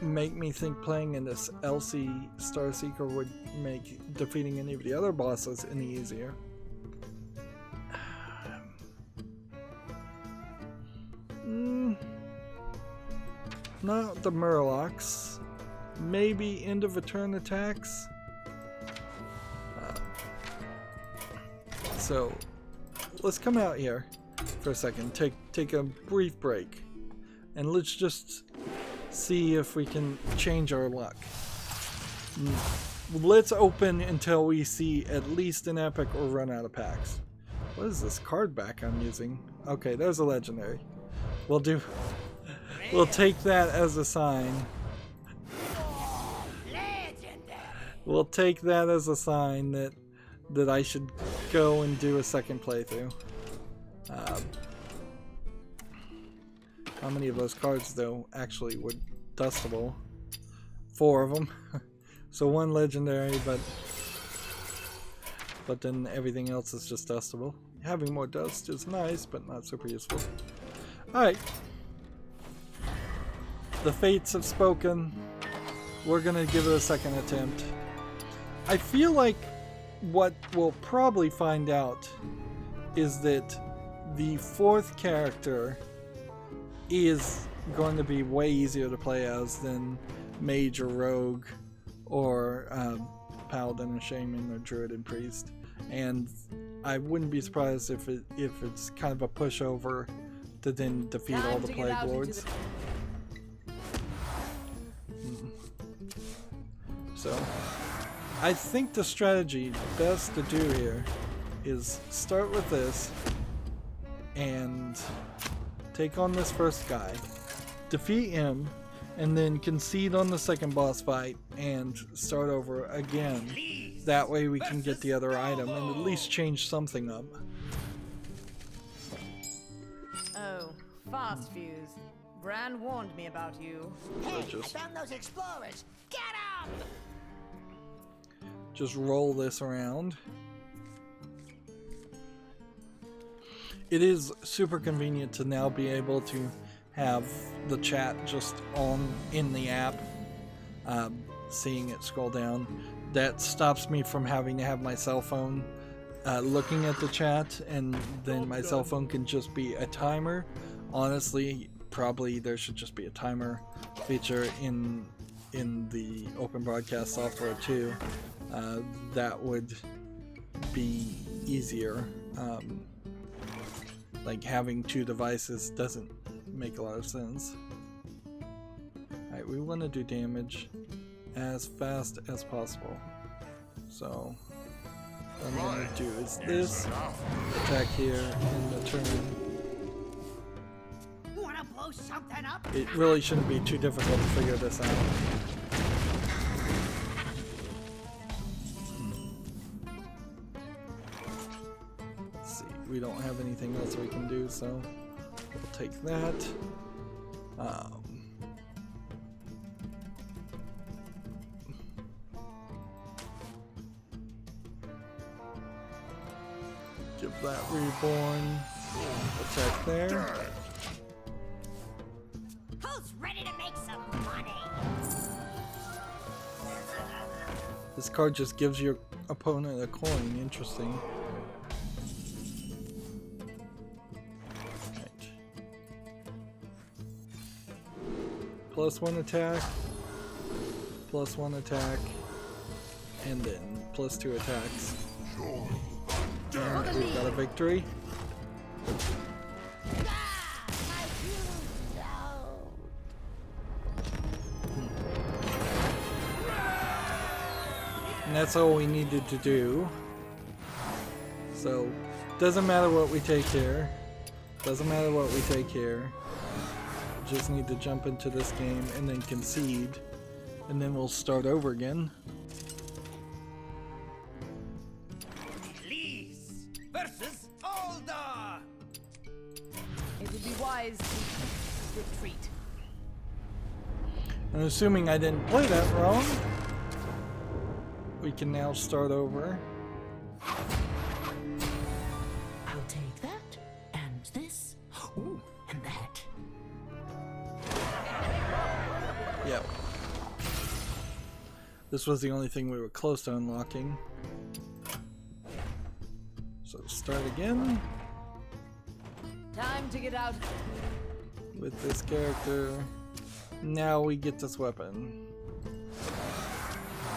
make me think playing in this LC Starseeker would make defeating any of the other bosses any easier. Not the Murlocs. Maybe end of a turn attacks. So let's come out here for a second. Take a brief break, and let's just see if we can change our luck. Let's open until we see at least an epic or run out of packs. What is this card back I'm using? Okay, there's a legendary. We'll take that as a sign. We'll take that as a sign that I should go and do a second playthrough. How many of those cards though actually would dustable? 4 of them. So 1 legendary, but then everything else is just dustable. Having more dust is nice, but not super useful. Alright. The fates have spoken. We're gonna give it a second attempt. I feel like what we'll probably find out is that the 4th character is going to be way easier to play as than mage or rogue or paladin or shaman or druid and priest, and I wouldn't be surprised if it's kind of a pushover to then defeat all the plague lords. So I think the strategy best to do here is start with this and take on this first guy, defeat him, and then concede on the second boss fight and start over again. That way we can get the other item and at least change something up. Oh, fast fuse. Bran warned me about you. Hey, I found those explorers. Get them! Just roll this around. It is super convenient to now be able to have the chat just on in the app, seeing it scroll down. That stops me from having to have my cell phone looking at the chat, and then my cell phone can just be a timer. Honestly, probably there should just be a timer feature in the open broadcast software too. That would be easier. Like having 2 devices doesn't make a lot of sense. Alright, we want to do damage as fast as possible. So what I'm going to do is this, attack here in the turn. Wanna blow something up? It really shouldn't be too difficult to figure this out. Let's see, we don't have anything else we can do, so we'll take that. Give that reborn. Attack there. Who's ready to make some money? This card just gives your opponent a coin. Interesting. Right. +1 attack, +1 attack, and then +2 attacks. And we've got a victory. And that's all we needed to do. So, doesn't matter what we take here. Doesn't matter what we take here. Just need to jump into this game and then concede. And then we'll start over again. Versus Uldum! It would be wise to retreat. And assuming I didn't play that wrong, we can now start over. I'll take that, and this, ooh, and that. Yep. This was the only thing we were close to unlocking. So start again. Time to get out. With this character. Now we get this weapon.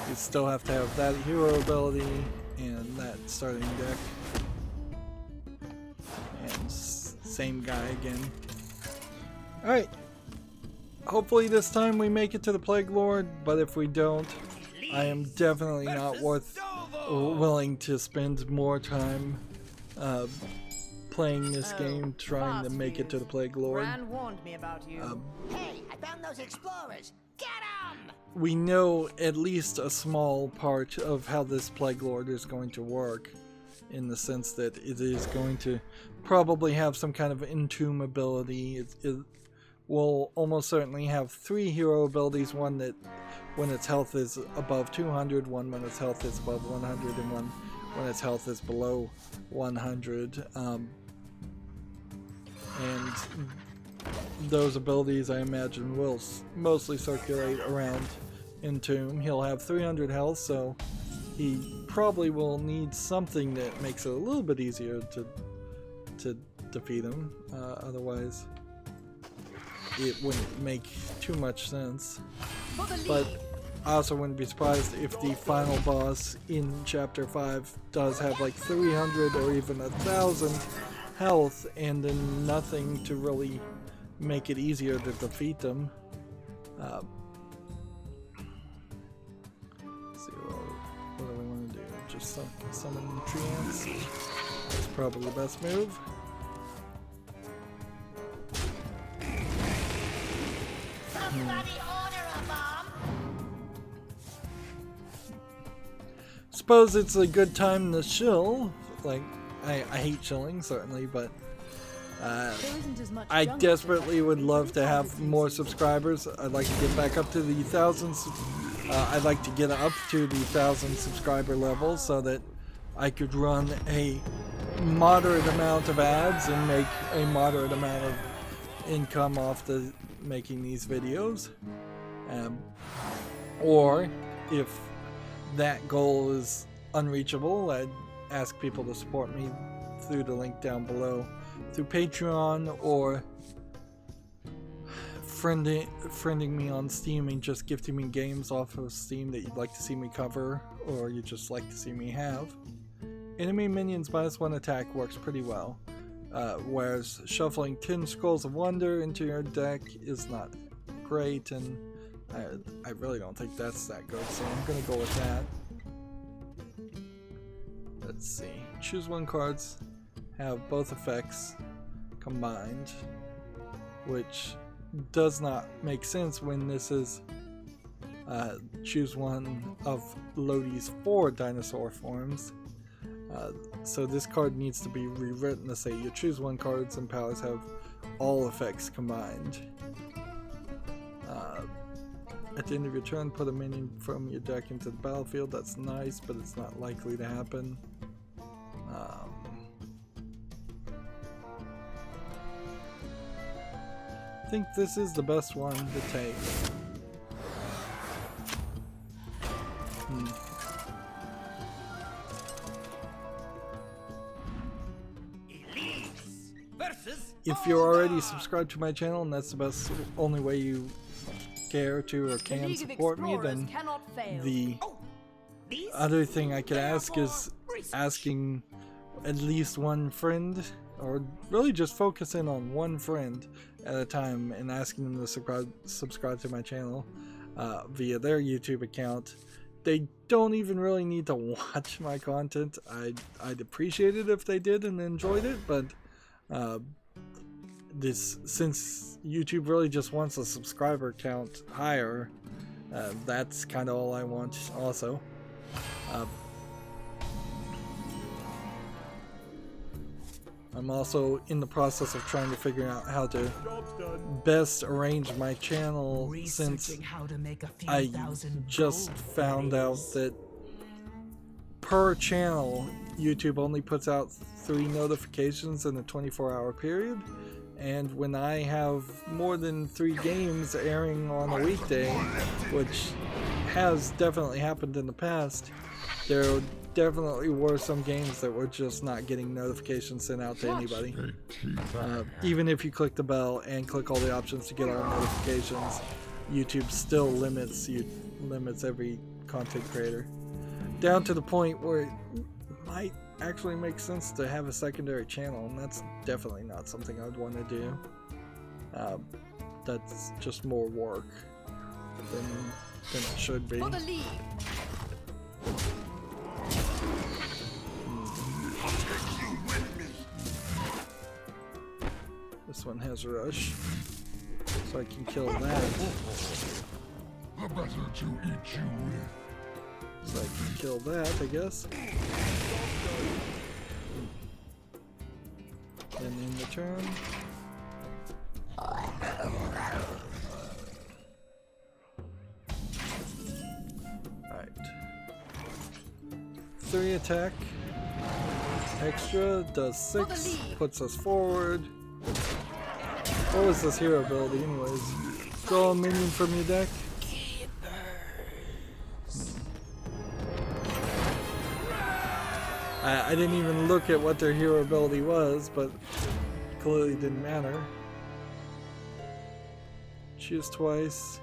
You still have to have that hero ability and that starting deck. And same guy again. Alright. Hopefully this time we make it to the Plague Lord, but if we don't, I am definitely not willing to spend more time playing this game trying to make it to the Plague Lord. Bran warned me about you. Hey, I found those explorers. Get them! We know at least a small part of how this Plague Lord is going to work, in the sense that it is going to probably have some kind of entomb ability. It will almost certainly have 3 hero abilities, one that when its health is above 200, one when its health is above 100, and one when its health is below 100. And those abilities, I imagine, will mostly circulate around Entomb. He'll have 300 health, so he probably will need something that makes it a little bit easier to defeat him. Otherwise, it wouldn't make too much sense. But I also wouldn't be surprised if the final boss in Chapter 5 does have like 300 or even 1,000 health, and then nothing to really make it easier to defeat them. Let's see, what do we want to do? Just summon tree ants? That's probably the best move. Somebody order a bomb! Suppose it's a good time to chill. Like, I hate chilling, certainly, but I desperately would love to have more subscribers. I'd like to get back up to the thousands. I'd like to get up to the 1,000 subscriber level so that I could run a moderate amount of ads and make a moderate amount of income off the making these videos. Or if that goal is unreachable, I'd ask people to support me through the link down below, through Patreon, or friending me on Steam and just gifting me games off of Steam that you'd like to see me cover, or you just like to see me have. Enemy minions -1 attack works pretty well, whereas shuffling 10 Scrolls of Wonder into your deck is not great, and I really don't think that's that good, so I'm gonna go with that. Let's see. Choose 1 cards have both effects combined, which does not make sense when this is choose 1 of Lodi's 4 dinosaur forms. So this card needs to be rewritten to say you choose 1 cards and powers have all effects combined. At the end of your turn, put a minion from your deck into the battlefield. That's nice, but it's not likely to happen. I think this is the best one to take. If you're already subscribed to my channel and that's the only way you care to or can support me, then the other thing I could ask is asking at least 1 friend, or really just focus in on 1 friend at a time and asking them to subscribe to my channel via their YouTube account. They don't even really need to watch my content. I'd appreciate it if they did and enjoyed it, but since YouTube really just wants a subscriber count higher, that's kind of all I want also. I'm also in the process of trying to figure out how to best arrange my channel, since I just found out that per channel YouTube only puts out 3 notifications in a 24-hour period, and when I have more than 3 games airing on a weekday, which has definitely happened in the past. There definitely were some games that were just not getting notifications sent out to anybody. Even if you click the bell and click all the options to get all notifications, YouTube still limits every content creator. Down to the point where it might actually make sense to have a secondary channel, and that's definitely not something I'd want to do. That's just more work than it should be. For the league. This one has rush, so I can kill that. The better to eat you with. So I can kill that, I guess. And in return, alright. 3 attack. Extra does 6, puts us forward. What was this hero ability anyways? Draw a minion from your deck. I didn't even look at what their hero ability was, but clearly didn't matter. Choose twice,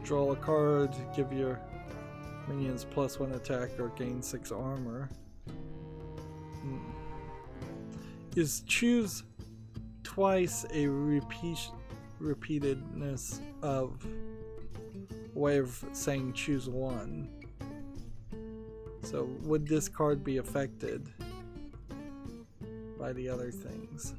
draw a card, give your minions +1 attack or gain 6 armor. Is choose twice a repeatedness of way of saying choose one? So would this card be affected by the other things?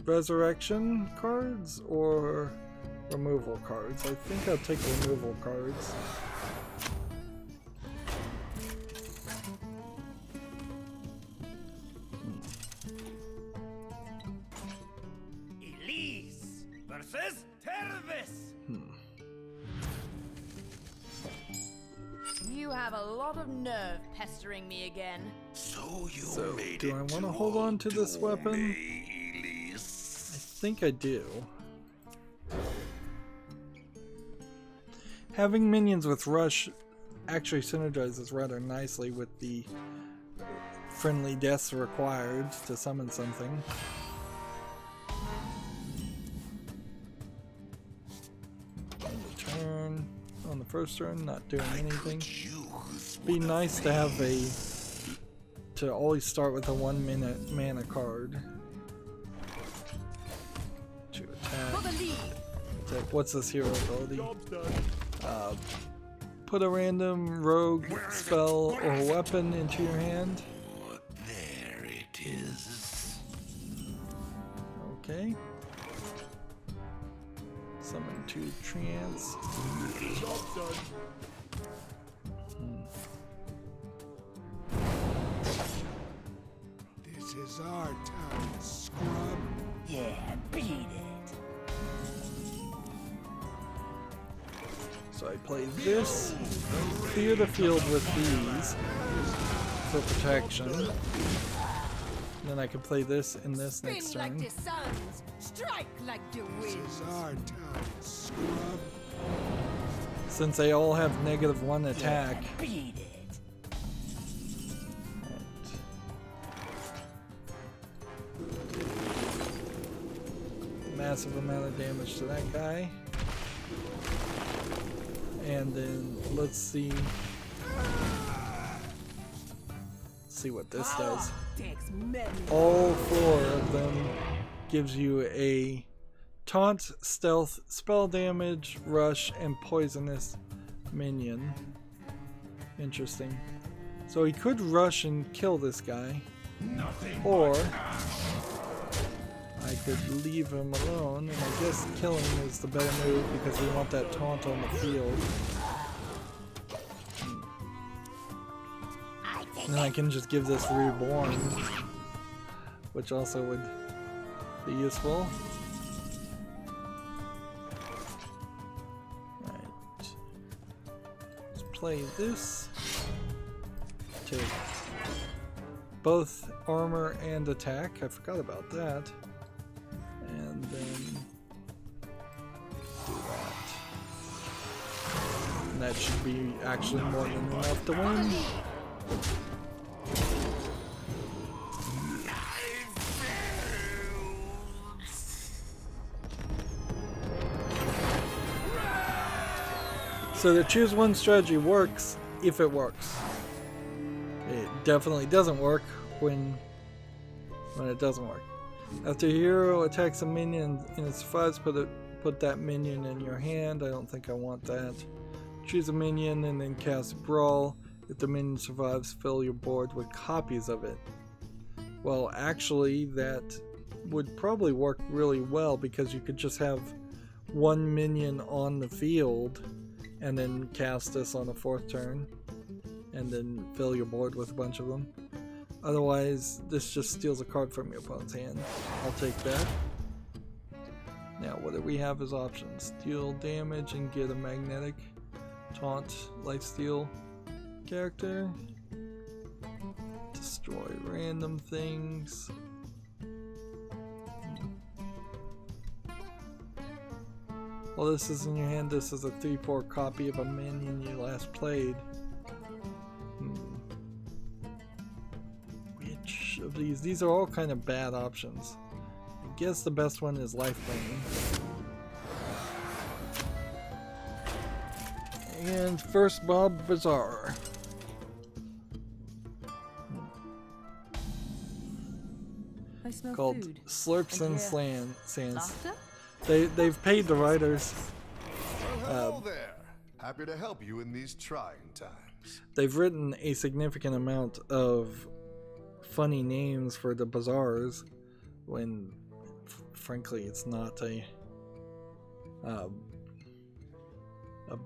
Resurrection cards or removal cards? I think I'll take removal cards. Elise versus Tervis. You have a lot of nerve pestering me again. So you So, made do it I want to to hold on to this Uldum, weapon? Elise. I think I do. Having minions with rush actually synergizes rather nicely with the friendly deaths required to summon something. On the turn, on the first turn, not doing anything. Be nice to have to always start with a 1 minute mana card. To attack. For the league. Attack. What's this hero ability? Put a random rogue spell or weapon into your hand. There it is. Okay. Summon 2 treants. This is our time, scrub. Yeah, beat it. So I play this, clear the field with these for protection. Then I can play this and this next Spin like turn. the suns, strike like the This wind. is our time, scrub. Since they all have -1 attack. Beat it. Massive amount of damage to that guy. And then let's see what this does. Takes many. All 4 of them gives you a taunt, stealth, spell damage, rush, and poisonous minion. Interesting. So he could rush and kill this guy, or I could leave him alone, and I guess killing is the better move because we want that taunt on the field. And then I can just give this reborn, which also would be useful. Right. Let's play this. Take both armor and attack. I forgot about that. And that should be actually more than enough to win. So the choose one strategy works if it works. It definitely doesn't work when it doesn't work. After a hero attacks a minion and it survives, put that minion in your hand. I don't think I want that. Choose a minion and then cast Brawl. If the minion survives, fill your board with copies of it. Well, actually, that would probably work really well because you could just have one minion on the field and then cast this on the 4th turn and then fill your board with a bunch of them. Otherwise, this just steals a card from your opponent's hand. I'll take that. Now, what do we have as options? Deal damage and get a magnetic, taunt, lifesteal character, destroy random things. Well, this is in your hand. This is a 3/4 copy of a minion you last played. Which of these? These are all kind of bad options. I guess the best one is lifeline. And first Bob Bazaar. I smell Called food. Slurps and Sands. Laughter? They've paid the writers. Well, hello there. Happy to help you in these trying times. They've written a significant amount of funny names for the bazaars when frankly it's not a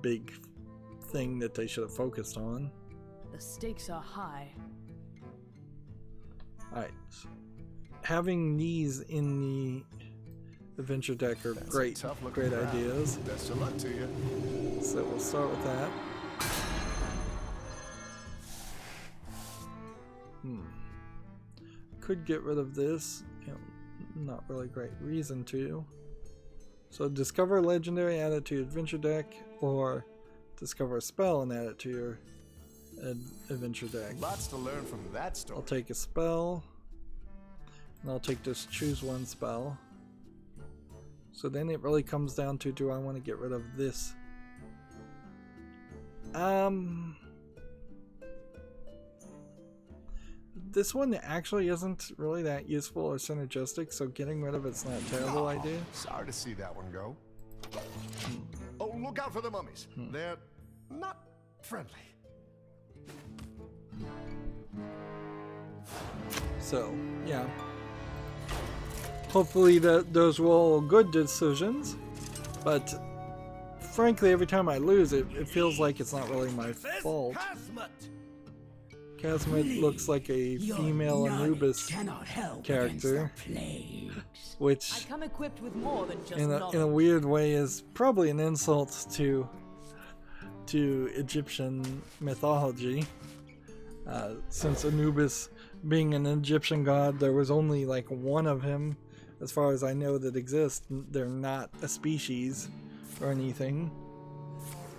big thing that they should have focused on. The stakes are high. Alright, having these in the adventure deck are great ideas. Best of luck to you. So we'll start with that. Could get rid of this. Not really great reason to. So discover a legendary, add it to your adventure deck, or discover a spell and add it to your adventure deck. Lots to learn from that story. I'll take a spell, and I'll take this choose one spell. So then it really comes down to, do I want to get rid of this? This one actually isn't really that useful or synergistic, so getting rid of it's not a terrible idea. Sorry to see that one go. Oh, look out for the mummies. They're not friendly. So, yeah. Hopefully those were all good decisions, but frankly every time I lose it feels like it's not really my fault. Casmet looks like a female Anubis character, which I come equipped with more than just in a weird way is probably an insult to Egyptian mythology, since Anubis being an Egyptian god, there was only like one of him as far as I know that exists. They're not a species or anything.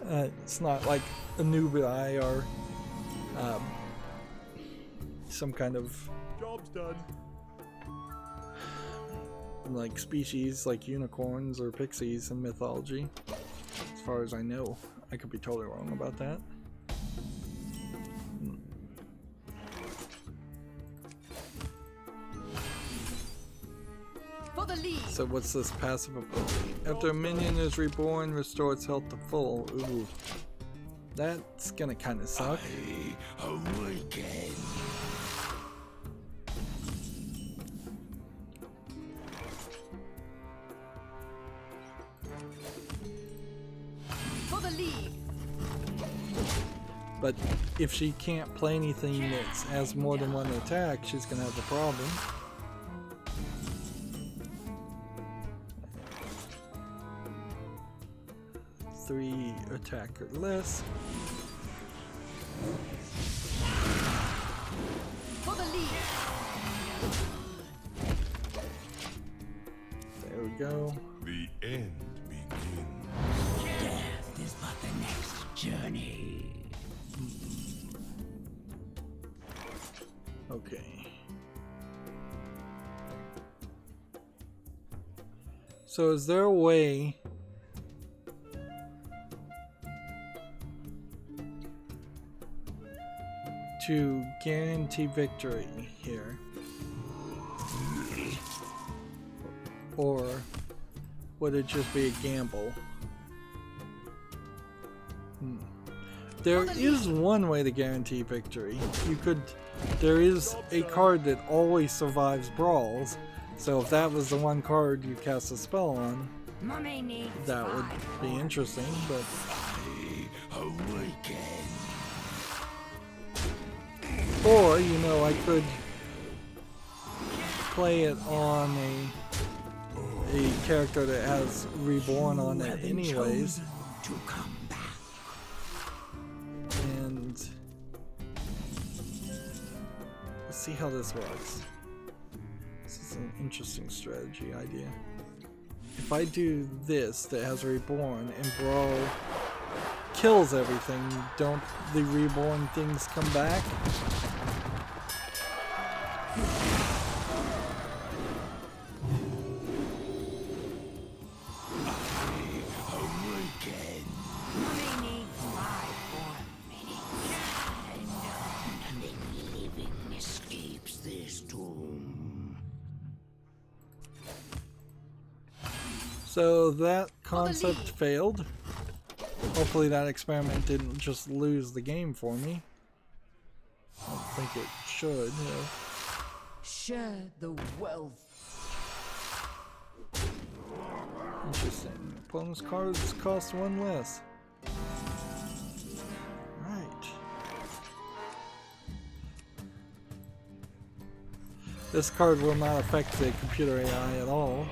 It's not like Anubi or some kind of Job's done. like species like unicorns or pixies in mythology, as far as I know. I could be totally wrong about that. For the lead. So what's this passive ability? After a minion is reborn, restore its health to full. Ooh, that's gonna kind of suck. Awaken. For the lead. But if she can't play anything that has more than one attack, she's gonna have a problem. Three attack or less. For the lead. There we go. The end begins. Death is but the next journey. Okay. So is there a way to guarantee victory here? Or would it just be a gamble? There is one way to guarantee victory. There is a card that always survives brawls. So if that was the one card you cast a spell on, that would be interesting, but... Or, you know, I could play it on a character that has Reborn on it anyways. And let's see how this works. This is an interesting strategy idea. If I do this that has Reborn and Brawl kills everything, don't the Reborn things come back? So that concept failed. Hopefully that experiment didn't just lose the game for me. I don't think it should have. Share the wealth. Interesting. Opponent's cards cost one less. Right. This card will not affect the computer AI at all.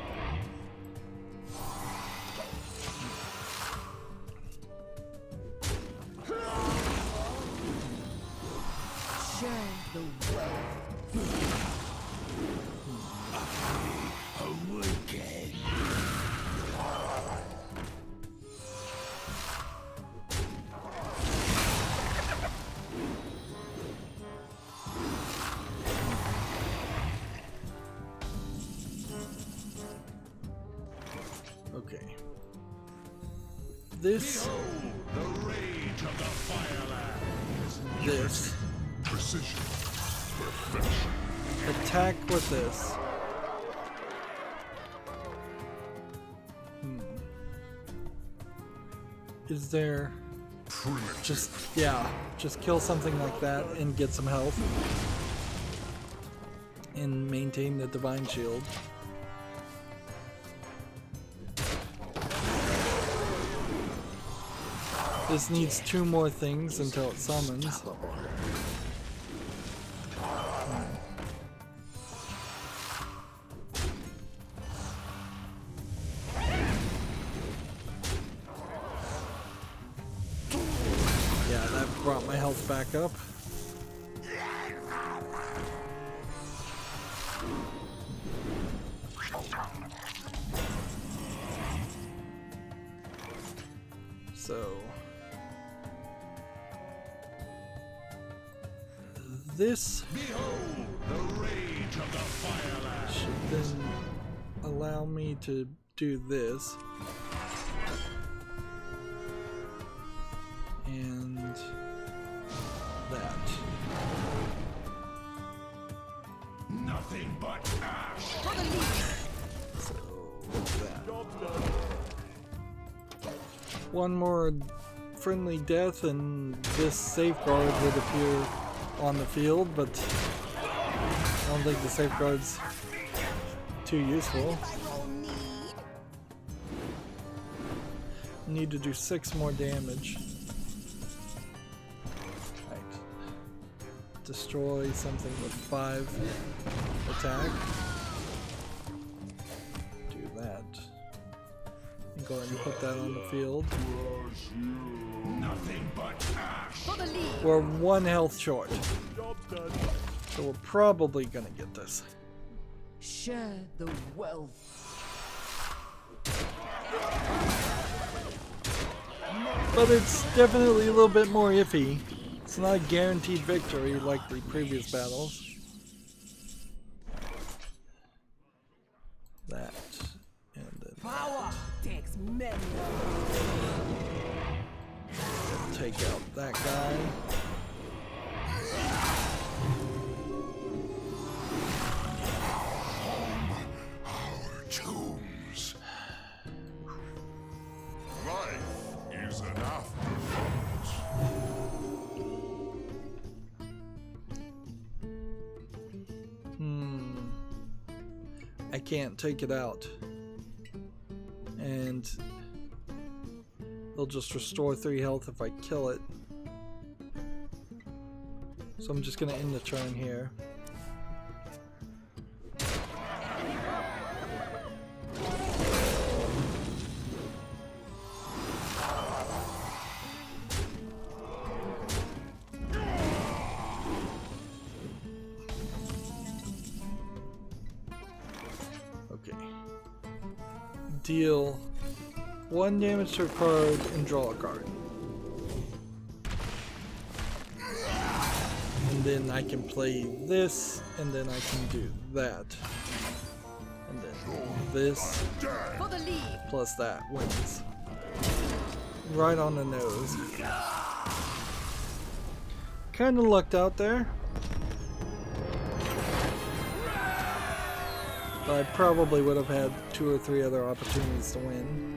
Okay. This. The rage of the Fireland. This. Precision. Perfection. Attack with this. Is there just kill something like that and get some health and maintain the divine shield. This needs 2 more things until it summons. Yeah, that brought my health back up. So this should then allow me to do this and that. Nothing but ash. So that. One more friendly death and this safeguard would appear on the field, but I don't think the safeguard's too useful. Need to do 6 more damage. Right. Destroy something with 5 attack. Do that. And go ahead and put that on the field. Nothing but ash. We're 1 health short. So we're probably gonna get this. Share the wealth. But it's definitely a little bit more iffy. It's not a guaranteed victory like the previous battles. many. Take out that guy. Our tombs. Life is an afterthought. I can't take it out. And it'll just restore 3 health if I kill it. So I'm just gonna end the turn here. Okay. Deal 1 damage to a card and draw a card. And then I can play this, and then I can do that. And then this, For the league. plus that wins. Right on the nose. Kinda lucked out there. But I probably would have had 2 or 3 other opportunities to win.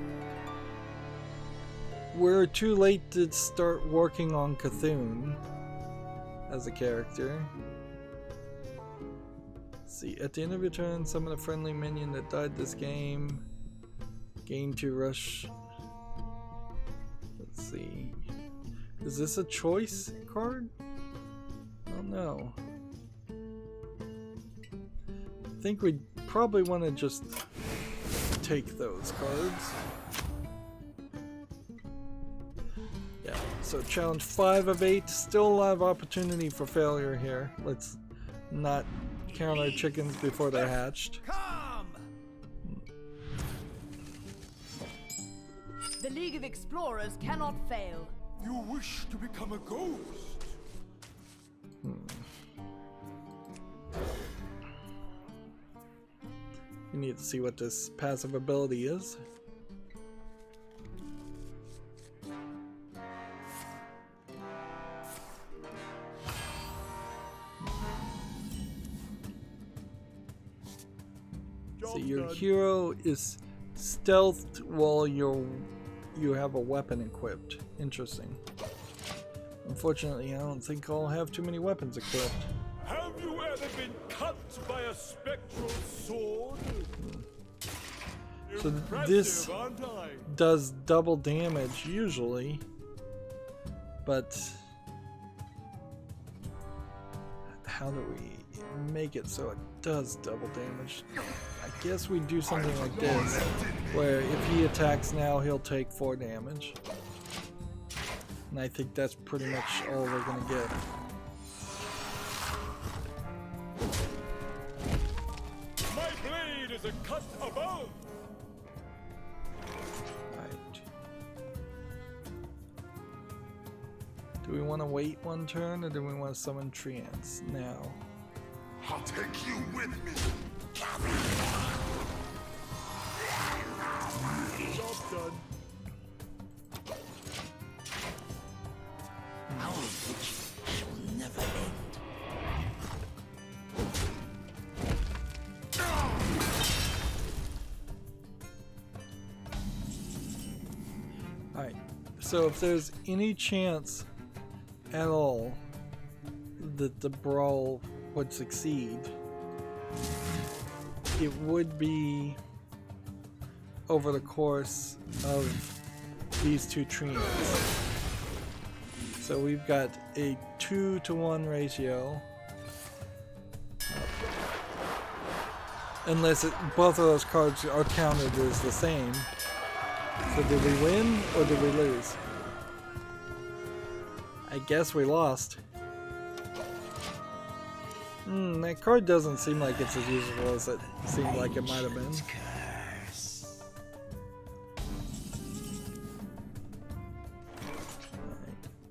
We're too late to start working on Cthulhu as a character. Let's see, at the end of your turn, summon a friendly minion that died this game. Gain 2 rush. Let's see. Is this a choice card? Oh no. I think we probably want to just take those cards. Yeah, so challenge 5 of 8, still a lot of opportunity for failure here. Let's not count our chickens before they're hatched. The League of Explorers cannot fail. You wish to become a ghost? We need to see what this passive ability is. So your hero is stealthed while you have a weapon equipped. Interesting. Unfortunately, I don't think I'll have too many weapons equipped. Have you ever been cut by a spectral sword? So Impressive, this aren't I? does double damage usually, but how do we make it so it does double damage? I guess we do something like this, where if he attacks now, he'll take 4 damage. And I think that's pretty much all we're gonna get. My blade is a cut above. Right. Do we want to wait 1 turn, or do we want to summon Treants now? I'll take you with me. Job done. Our vigil shall never end. Alright, so if there's any chance at all that the brawl would succeed, it would be over the course of these 2 treants. So we've got a 2-to-1 ratio. Unless both of those cards are counted as the same. So did we win or did we lose? I guess we lost. That card doesn't seem like it's as useful as it seemed like it might have been.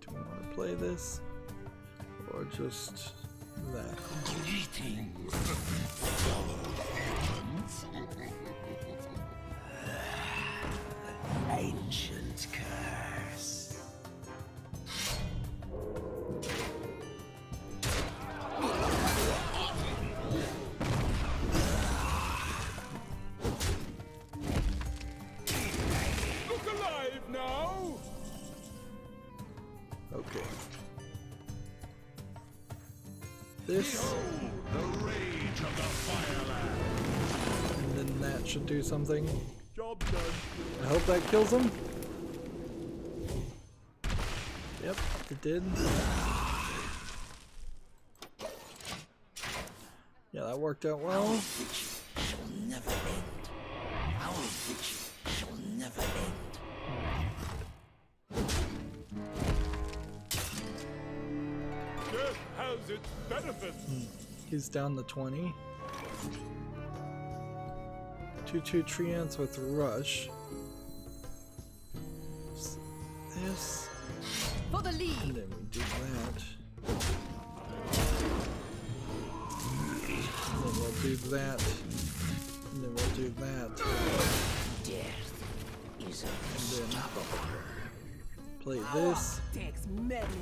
Do we want to play this? Or just that? Greetings. this. The rage of the Fireland. And then that should do something. Job done. I hope that kills him. Yep, it did. Yeah, that worked out well. Shall never end. Our adventure shall never end. Death has its benefits. He's down to 20. 2/2 treants with rush. This. For the And lead. then we do that. And then we'll do that. And then we'll do that. Death is And then play Power this. takes many.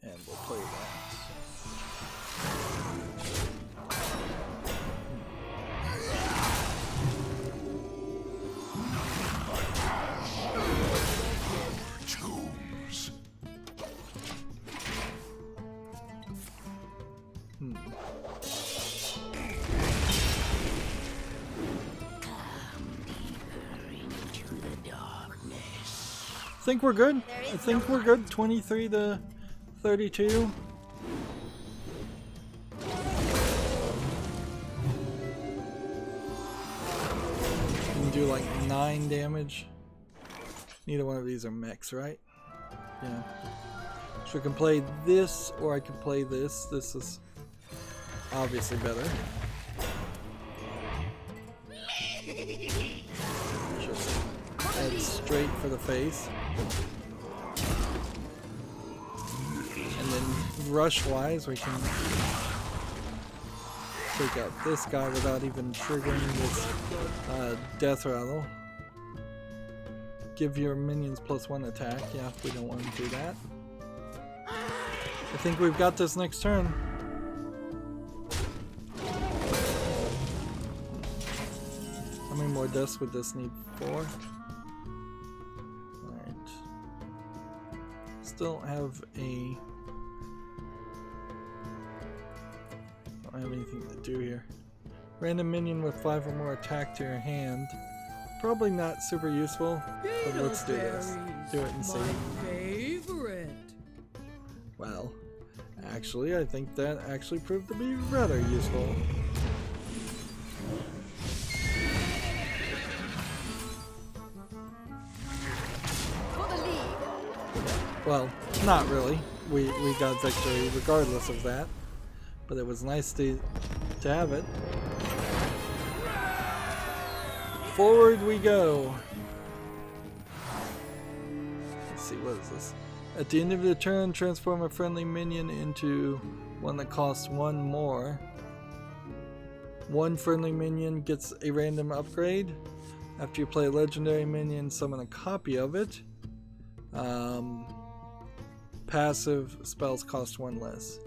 And we'll play that. Tombs. I think we're good. I think we're good. 23 to 32. We can do like 9 damage. Neither one of these are mechs, right? Yeah. So we can play this, or I can play this. This is obviously better. Just head straight for the face. And then rush-wise, we can take out this guy without even triggering this death rattle. Give your minions +1 attack. Yeah, we don't want to do that. I think we've got this next turn. How many more deaths would this need? 4? Alright. Still have a... don't have anything to do here. Random minion with 5 or more attack to your hand. Probably not super useful, but let's do this. Do it and see. Favorite. Well, actually, I think that actually proved to be rather useful. For the lead. Well, not really. We got victory regardless of that, but it was nice to have it. Forward we go. Let's see, what is this? At the end of the turn, transform a friendly minion into one that costs 1 more. 1 friendly minion gets a random upgrade. After you play a legendary minion, summon a copy of it. Passive spells cost 1 less.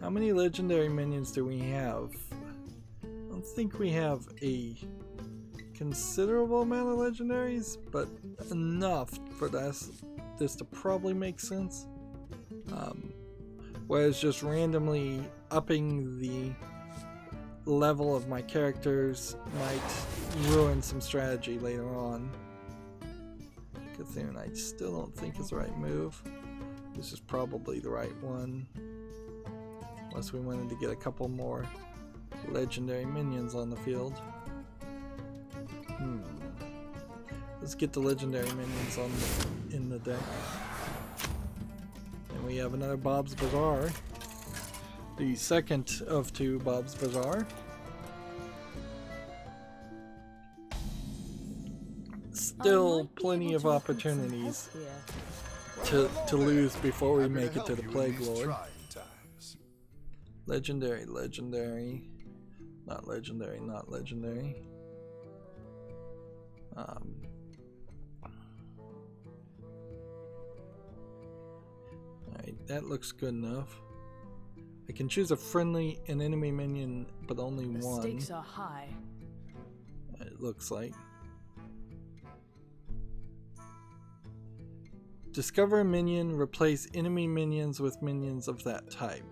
How many legendary minions do we have? I don't think we have a considerable amount of legendaries, but enough for this to probably make sense. Whereas just randomly upping the level of my characters might ruin some strategy later on. Cthulhu I still don't think is the right move. This is probably the right one. Unless we wanted to get a couple more legendary minions on the field. Let's get the legendary minions in the deck. And we have another Bob's Bazaar. The second of 2 Bob's Bazaar. Still plenty of opportunities to lose before we make it to the Plague Lord. Legendary, legendary. Not legendary, not legendary. Alright, that looks good enough. I can choose a friendly and enemy minion, but only The 1. stakes are high. It looks like. Discover a minion, replace enemy minions with minions of that type.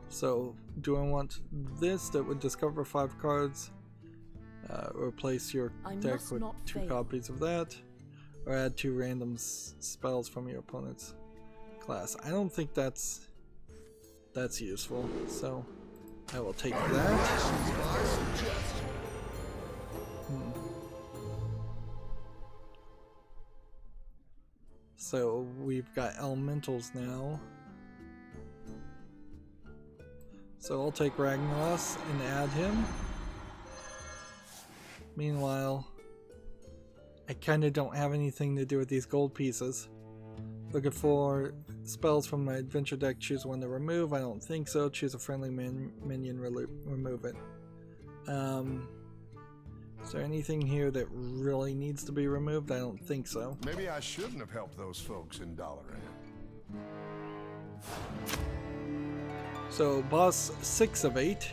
So, do I want this that would discover 5 cards? Replace your deck with 2 copies of that, or add 2 random spells from your opponent's class. I don't think that's useful, so I will take that. So we've got elementals now. So I'll take Ragnaros and add him. Meanwhile, I kind of don't have anything to do with these gold pieces. Looking for spells from my adventure deck, choose one to remove. I don't think so. Choose a friendly minion, remove it. Is there anything here that really needs to be removed? I don't think so. Maybe I shouldn't have helped those folks in Dalaran. So, boss 6 of 8.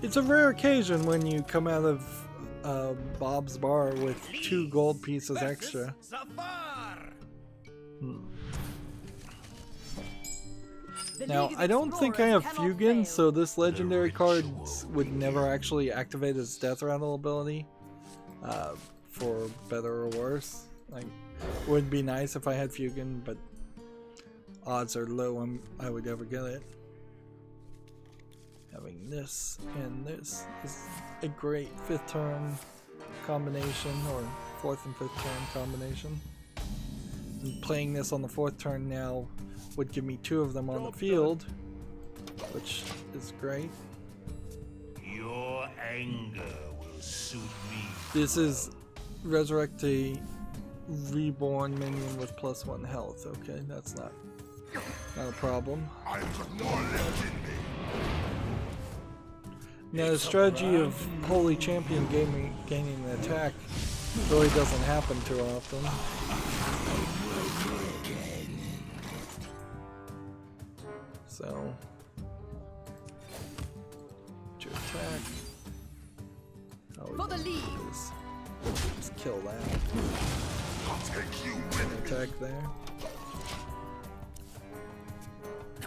It's a rare occasion when you come out of Bob's Bar with 2 gold pieces extra. Now, I don't think I have Fugan, so this legendary card would never actually activate its Death Rattle ability. For better or worse. Like, it would be nice if I had Fugan, but odds are low I would ever get it. Having this and this is a great 5th turn combination, or 4th and 5th turn combination. And playing this on the 4th turn now would give me 2 of them on the field, which is great. Your anger will suit me. This is resurrect a reborn minion with +1 health. Okay, that's not a problem. I've got more left in me. Now the strategy of Holy Champion gaining an attack really doesn't happen too often. So, to attack. For the lead. Just kill that. I'll take you with me. Attack there.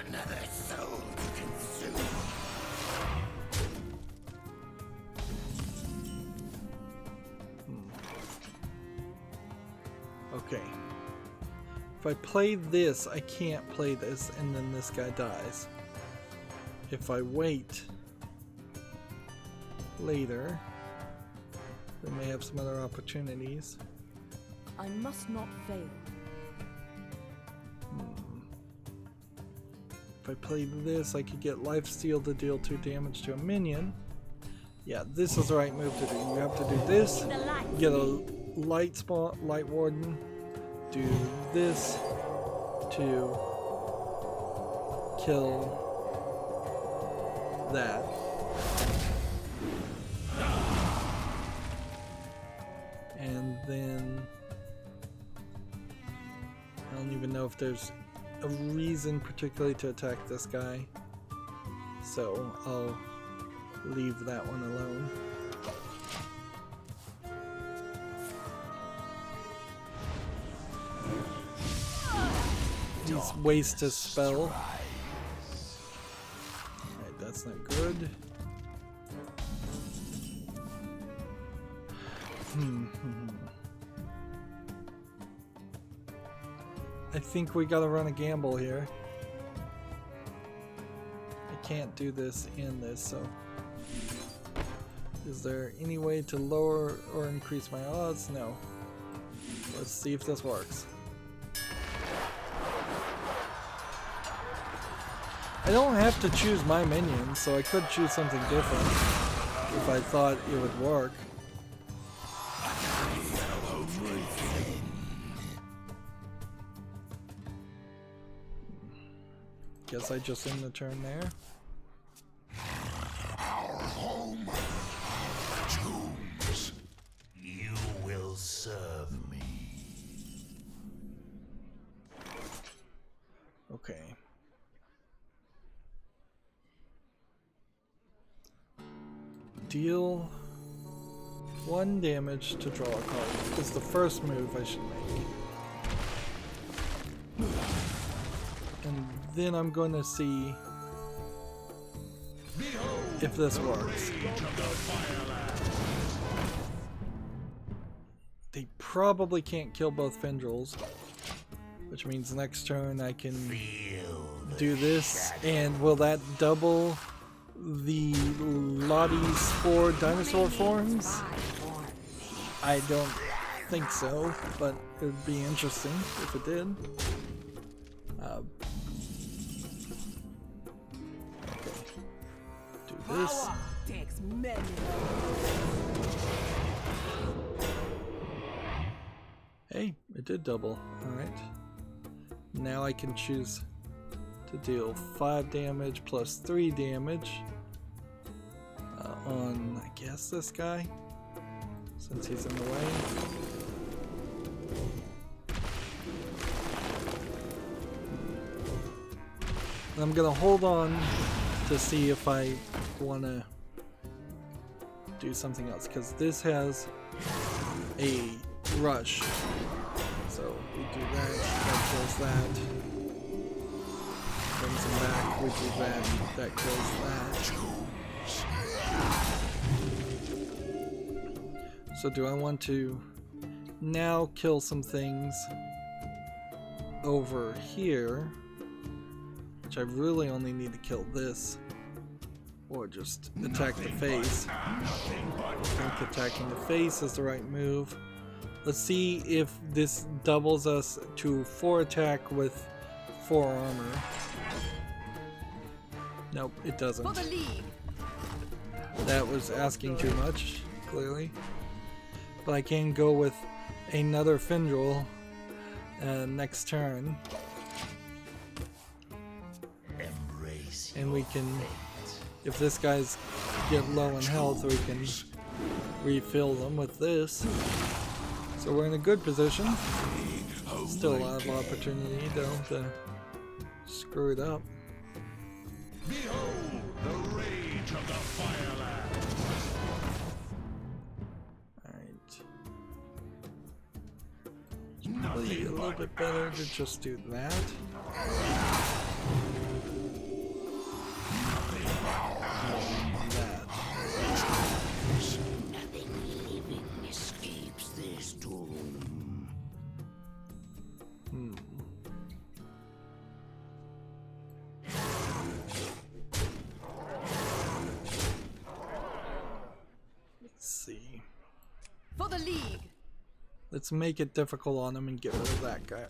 Another soul to consume. Okay. If I play this, I can't play this, and then this guy dies. If I wait later, we may have some other opportunities. I must not fail. If I play this, I could get Lifesteal to deal 2 damage to a minion. Yeah, this is the right move to do. You have to do this, get a light warden, do this to kill that. And then I don't even know if there's a reason particularly to attack this guy, so I'll leave that one alone. He's waste his spell. Alright, that's not good. I think we gotta run a gamble here. I can't do this and this, so... Is there any way to lower or increase my odds? No. Let's see if this works. I don't have to choose my minions, so I could choose something different if I thought it would work. Guess I just end the turn there. Our home. Tombs. You will serve me. Okay. Deal 1 damage to draw a card. It's the first move I should make. And then I'm going to see if this works. They probably can't kill both Findrels, which means next turn I can do this. And will that double the Lottie's 4 dinosaur forms? I don't think so, but it would be interesting if it did. Okay. Do this. Hey, it did double. Alright. Now I can choose to deal 5 damage plus 3 damage on, I guess, this guy, since he's in the way. I'm gonna hold on to see if I want to do something else, because this has a rush. So we do that, that kills that. Brings him back, we do that, that kills that. So do I want to now kill some things over here, which I really only need to kill this, or just attack the face? I think attacking the face is the right move. Let's see if this doubles us to 4 attack with 4 armor. Nope, it doesn't. For the league. That was asking too much, clearly. But I can go with another Findrel next turn. And we can, if this guy's get low in health, we can refill them with this. So we're in a good position. Still a lot of opportunity though to screw it up. Behold the rage of the Fireland. Alright. Probably a little bit better to just do that. For the league. Let's make it difficult on him and get rid of that guy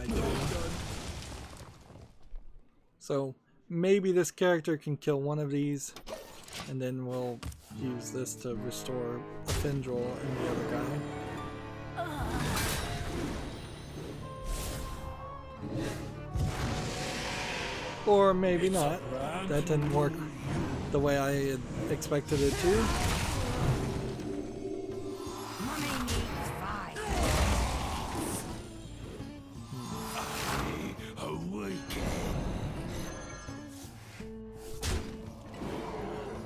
too. So maybe this character can kill one of these, and then we'll use this to restore a Findrel and the other guy. Or maybe not. That didn't work the way I had expected it to.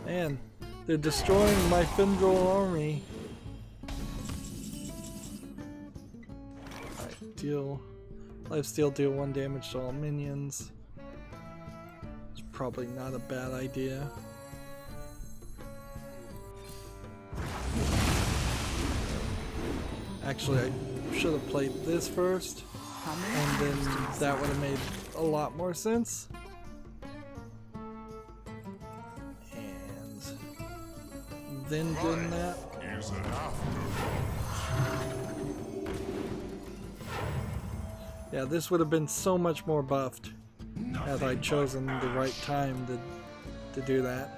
Man, they're destroying my Findrel army. Alright, deal. Lifesteal, deal 1 damage to all minions. It's probably not a bad idea. Actually, I should have played this first, and then that would have made a lot more sense. Then doing that. Yeah, this would have been so much more buffed had I chosen the right time to do that.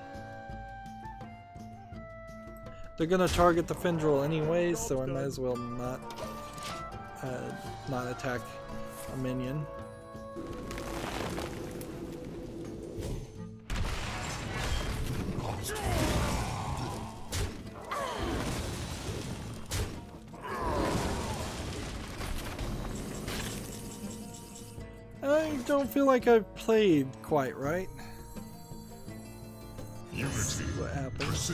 They're gonna target the Findrel anyways, so I might as well not attack a minion. I don't feel like I've played quite right. Let's see what happens.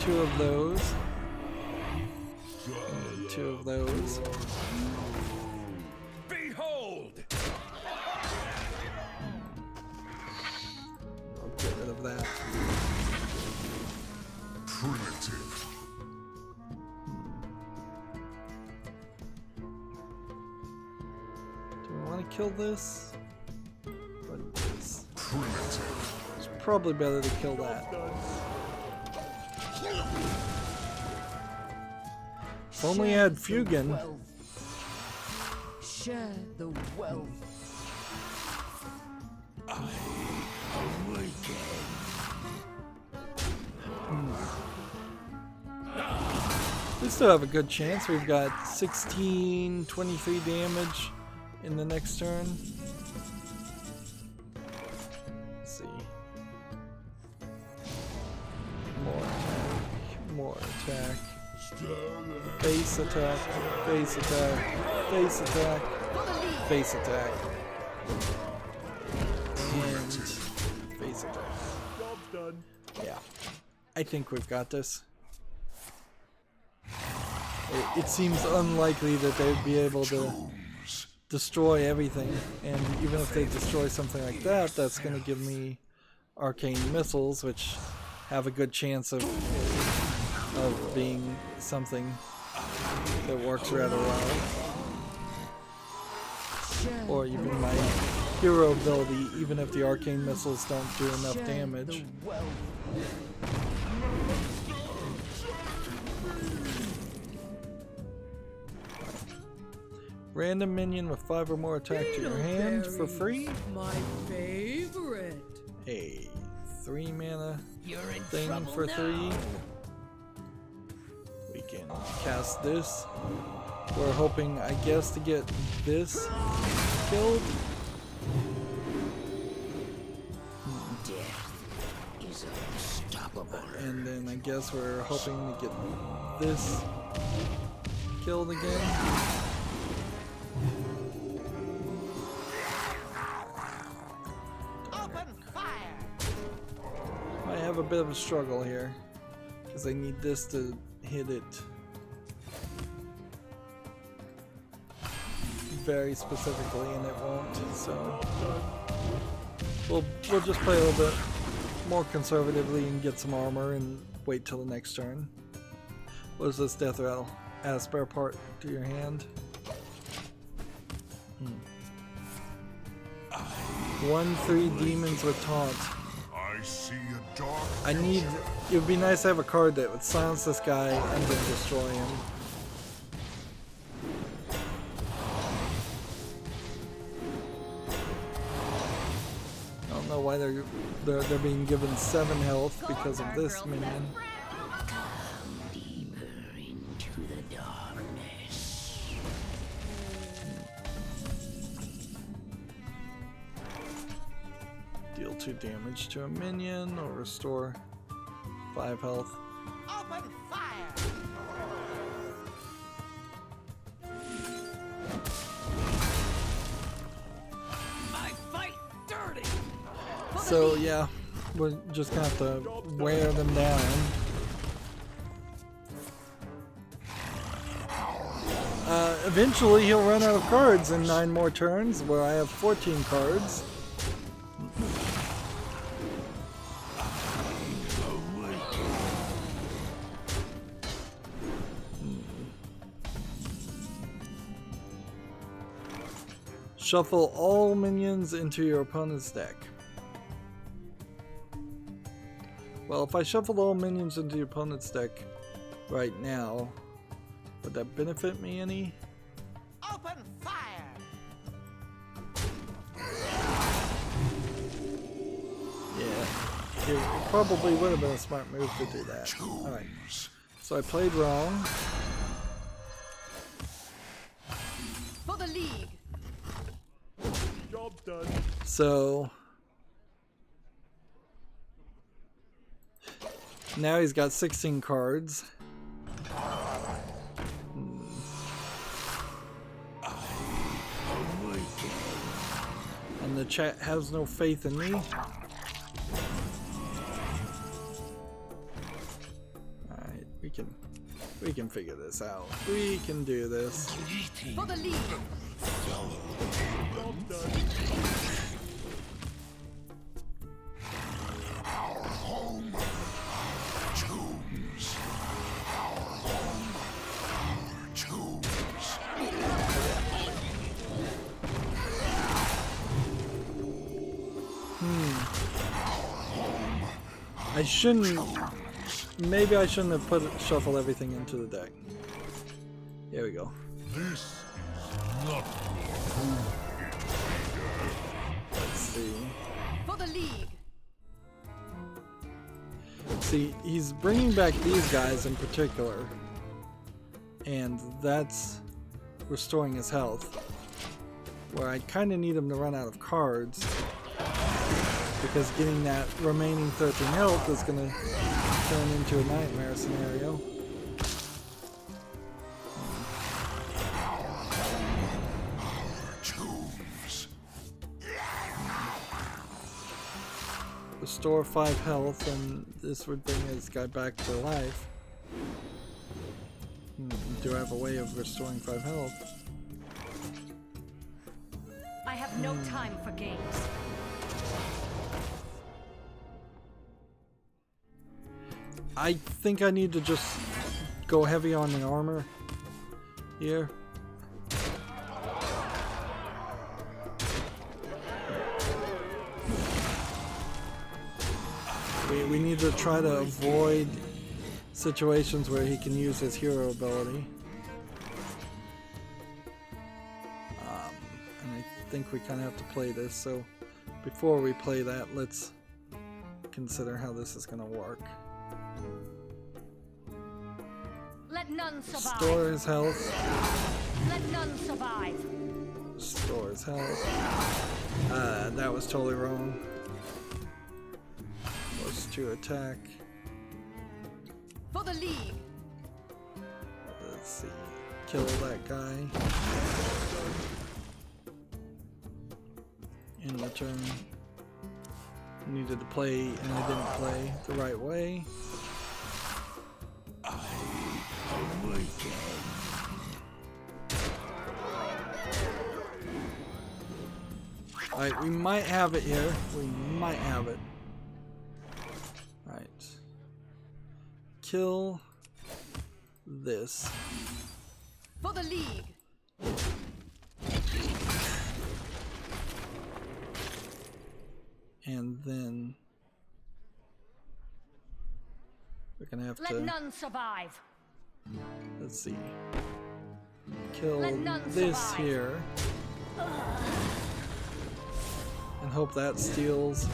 2 of those. And 2 of those. Behold! I'll get rid of that. Primitive. Do we want to kill this? What is? Primitive. It's probably better to kill that. If only I had Fugan. Share the wealth. We still have a good chance. We've got 16, 23 damage in the next turn. Let's see. More attack. Face attack. Face attack. Face attack. Face attack. And face attack. Job done. Yeah. I think we've got this. It seems unlikely that they'd be able to destroy everything, and even if they destroy something like that, that's going to give me arcane missiles, which have a good chance of being something that works rather well. Or even my hero ability, even if the arcane missiles don't do enough damage. Random minion with 5 or more attack to your hand for free. My favorite. A 3 mana You're in thing trouble for now. 3. We can cast this. We're hoping, I guess, to get this killed. Death is unstoppable. And then I guess we're hoping to get this killed again. Open fire! I have a bit of a struggle here because I need this to hit it very specifically, and it won't. So we'll just play a little bit more conservatively and get some armor and wait till the next turn. What is this death rattle? Add a spare part to your hand. 1/3 demons with taunt. I see a dark. I need. It would be nice to have a card that would silence this guy and then destroy him. I don't know why they're being given 7 health because of this minion. Deeper into the darkness. Deal 2 damage to a minion or restore 5 health. Open fire! I fight dirty. So yeah, we're just gonna have to wear them down. Eventually he'll run out of cards in 9 more turns, where I have 14 cards. Shuffle all minions into your opponent's deck. Well, if I shuffled all minions into your opponent's deck right now, would that benefit me any? Open fire! Yeah, it probably would have been a smart move to do that. Alright, so I played wrong. For the league. Job done. So now he's got 16 cards. And the chat has no faith in me. Alright. figure this out. We can do this. For the lead. Job done. Our home, our tombs. Our home, our tombs. I shouldn't. Maybe I shouldn't have shuffled everything into the deck. Here we go. This is not Let's see. For the league. See, he's bringing back these guys in particular, and that's restoring his health. Where I kind of need him to run out of cards, because getting that remaining 13 health is going to turn into a nightmare scenario. tombs. Restore 5 health, and this would bring this guy back to life. Do I have a way of restoring 5 health? I have no time for games. I think I need to just go heavy on the armor here. We need to try to avoid situations where he can use his hero ability. And I think we kind of have to play this, so before we play that, let's consider how this is going to work. Let none survive. Restore his health. Let none survive. Restore his health. That was totally wrong. Was to attack. For the league. Let's see. Kill that guy. In return. Needed to play, and I didn't play the right way. Alright, we might have it here. We might have it. Alright. Kill this. For the league. And then we're gonna have Let to, none survive. let's see, kill Let none this survive. here. And hope that steals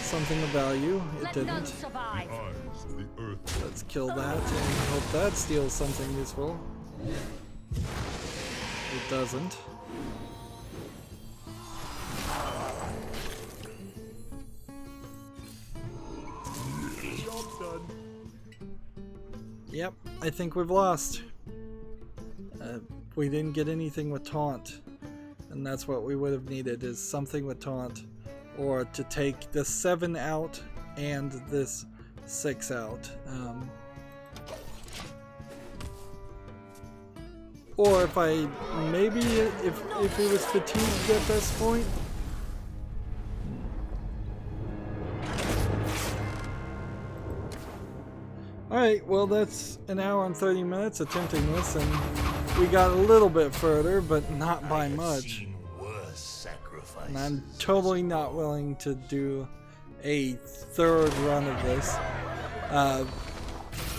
something of value. It Let none didn't. survive. Eyes of the earth. Let's kill that and hope that steals something useful. It doesn't. Job done. Yep, I think we've lost. We didn't get anything with taunt. And that's what we would have needed, is something with taunt. Or to take the 7 out and this 6 out. Or if I, maybe if he was fatigued at this point. Alright, well that's an hour and 30 minutes attempting this, and we got a little bit further, but not by much. And I'm totally not willing to do a third run of this.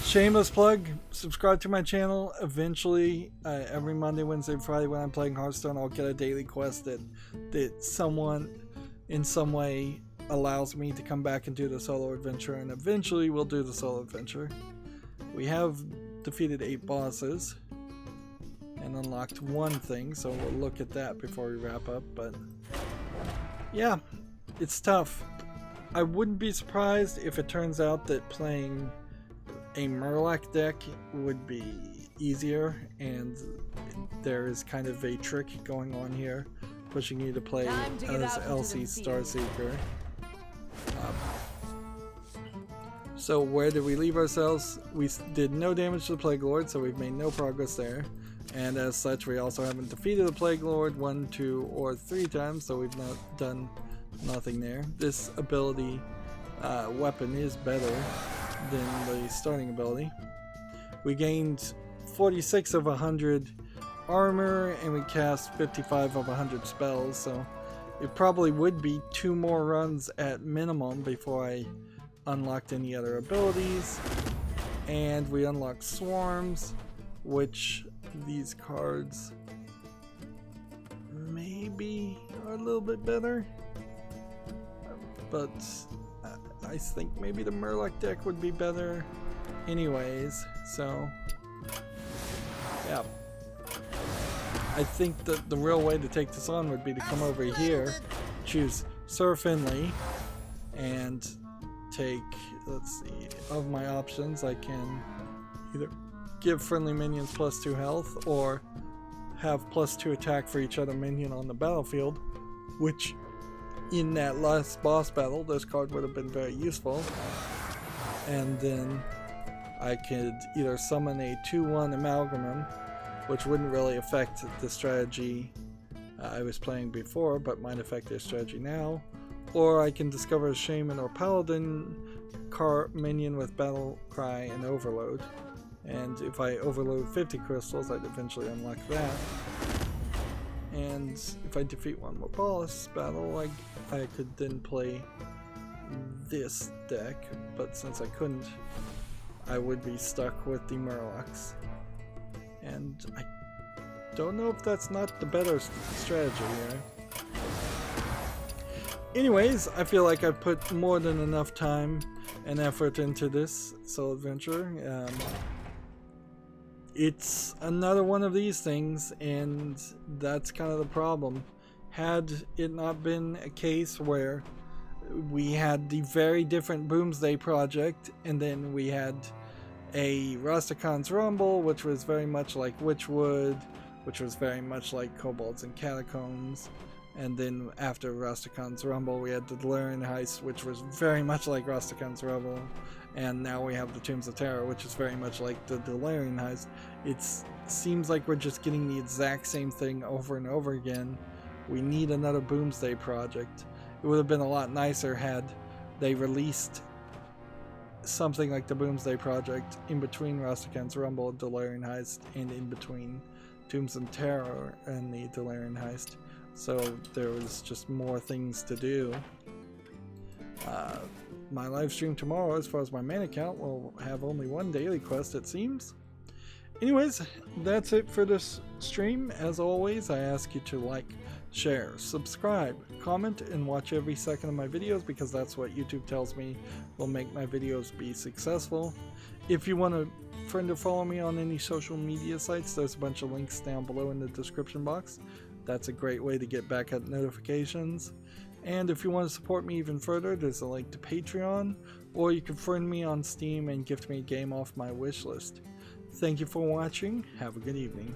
Shameless plug, subscribe to my channel. Eventually, every Monday, Wednesday, Friday when I'm playing Hearthstone, I'll get a daily quest that someone in some way allows me to come back and do the solo adventure, and eventually we'll do the solo adventure. We have defeated 8 bosses and unlocked 1 thing, so we'll look at that before we wrap up, but yeah, it's tough. I wouldn't be surprised if it turns out that playing a Murloc deck would be easier, and there is kind of a trick going on here, pushing you to play Time to get as out into Elsie the field. Starseeker. So where did we leave ourselves? We did no damage to the Plague Lord, so we've made no progress there. And as such, we also haven't defeated the Plague Lord 1, 2, or 3 times, so we've not done nothing there. This ability weapon is better than the starting ability. We gained 46 of 100 armor, and we cast 55 of 100 spells, so it probably would be 2 more runs at minimum before I unlocked any other abilities. And we unlocked swarms, which these cards maybe are a little bit better, but I think maybe the Murloc deck would be better anyways. So yeah, I think that the real way to take this on would be to come over here, choose Sir Finley, and take, let's see, of my options I can either give friendly minions +2 health or have +2 attack for each other minion on the battlefield, which in that last boss battle this card would have been very useful. And then I could either summon a 2/1 Amalgamum, which wouldn't really affect the strategy I was playing before, but might affect their strategy now. Or I can discover a Shaman or Paladin minion with Battle Cry and Overload. And if I overload 50 crystals, I'd eventually unlock that. And if I defeat one more boss battle, I could then play this deck. But since I couldn't, I would be stuck with the Murlocs. And I don't know if that's not the better strategy here. Anyways, I feel like I've put more than enough time and effort into this solo adventure. It's another one of these things, and that's kind of the problem. Had it not been a case where we had the very different Boomsday Project, and then we had a Rastakan's Rumble, which was very much like Witchwood, which was very much like Kobolds and Catacombs. And then after Rastakan's Rumble, we had the Delirian Heist, which was very much like Rastakan's Rumble. And now we have the Tombs of Terror, which is very much like the Delirian Heist. It seems like we're just getting the exact same thing over and over again. We need another Boomsday Project. It would have been a lot nicer had they released something like the Boomsday Project in between Rastakan's Rumble and Delirian Heist, and in between Tombs of Terror and the Delirian Heist. So there was just more things to do. My live stream tomorrow, as far as my main account, will have only one daily quest, it seems. Anyways, that's it for this stream. As always, I ask you to like, share, subscribe, comment, and watch every second of my videos, because that's what YouTube tells me will make my videos be successful. If you want to friend or follow me on any social media sites, there's a bunch of links down below in the description box. That's a great way to get back at notifications. And if you want to support me even further, there's a link to Patreon, or you can friend me on Steam and gift me a game off my wish list. Thank you for watching. Have a good evening.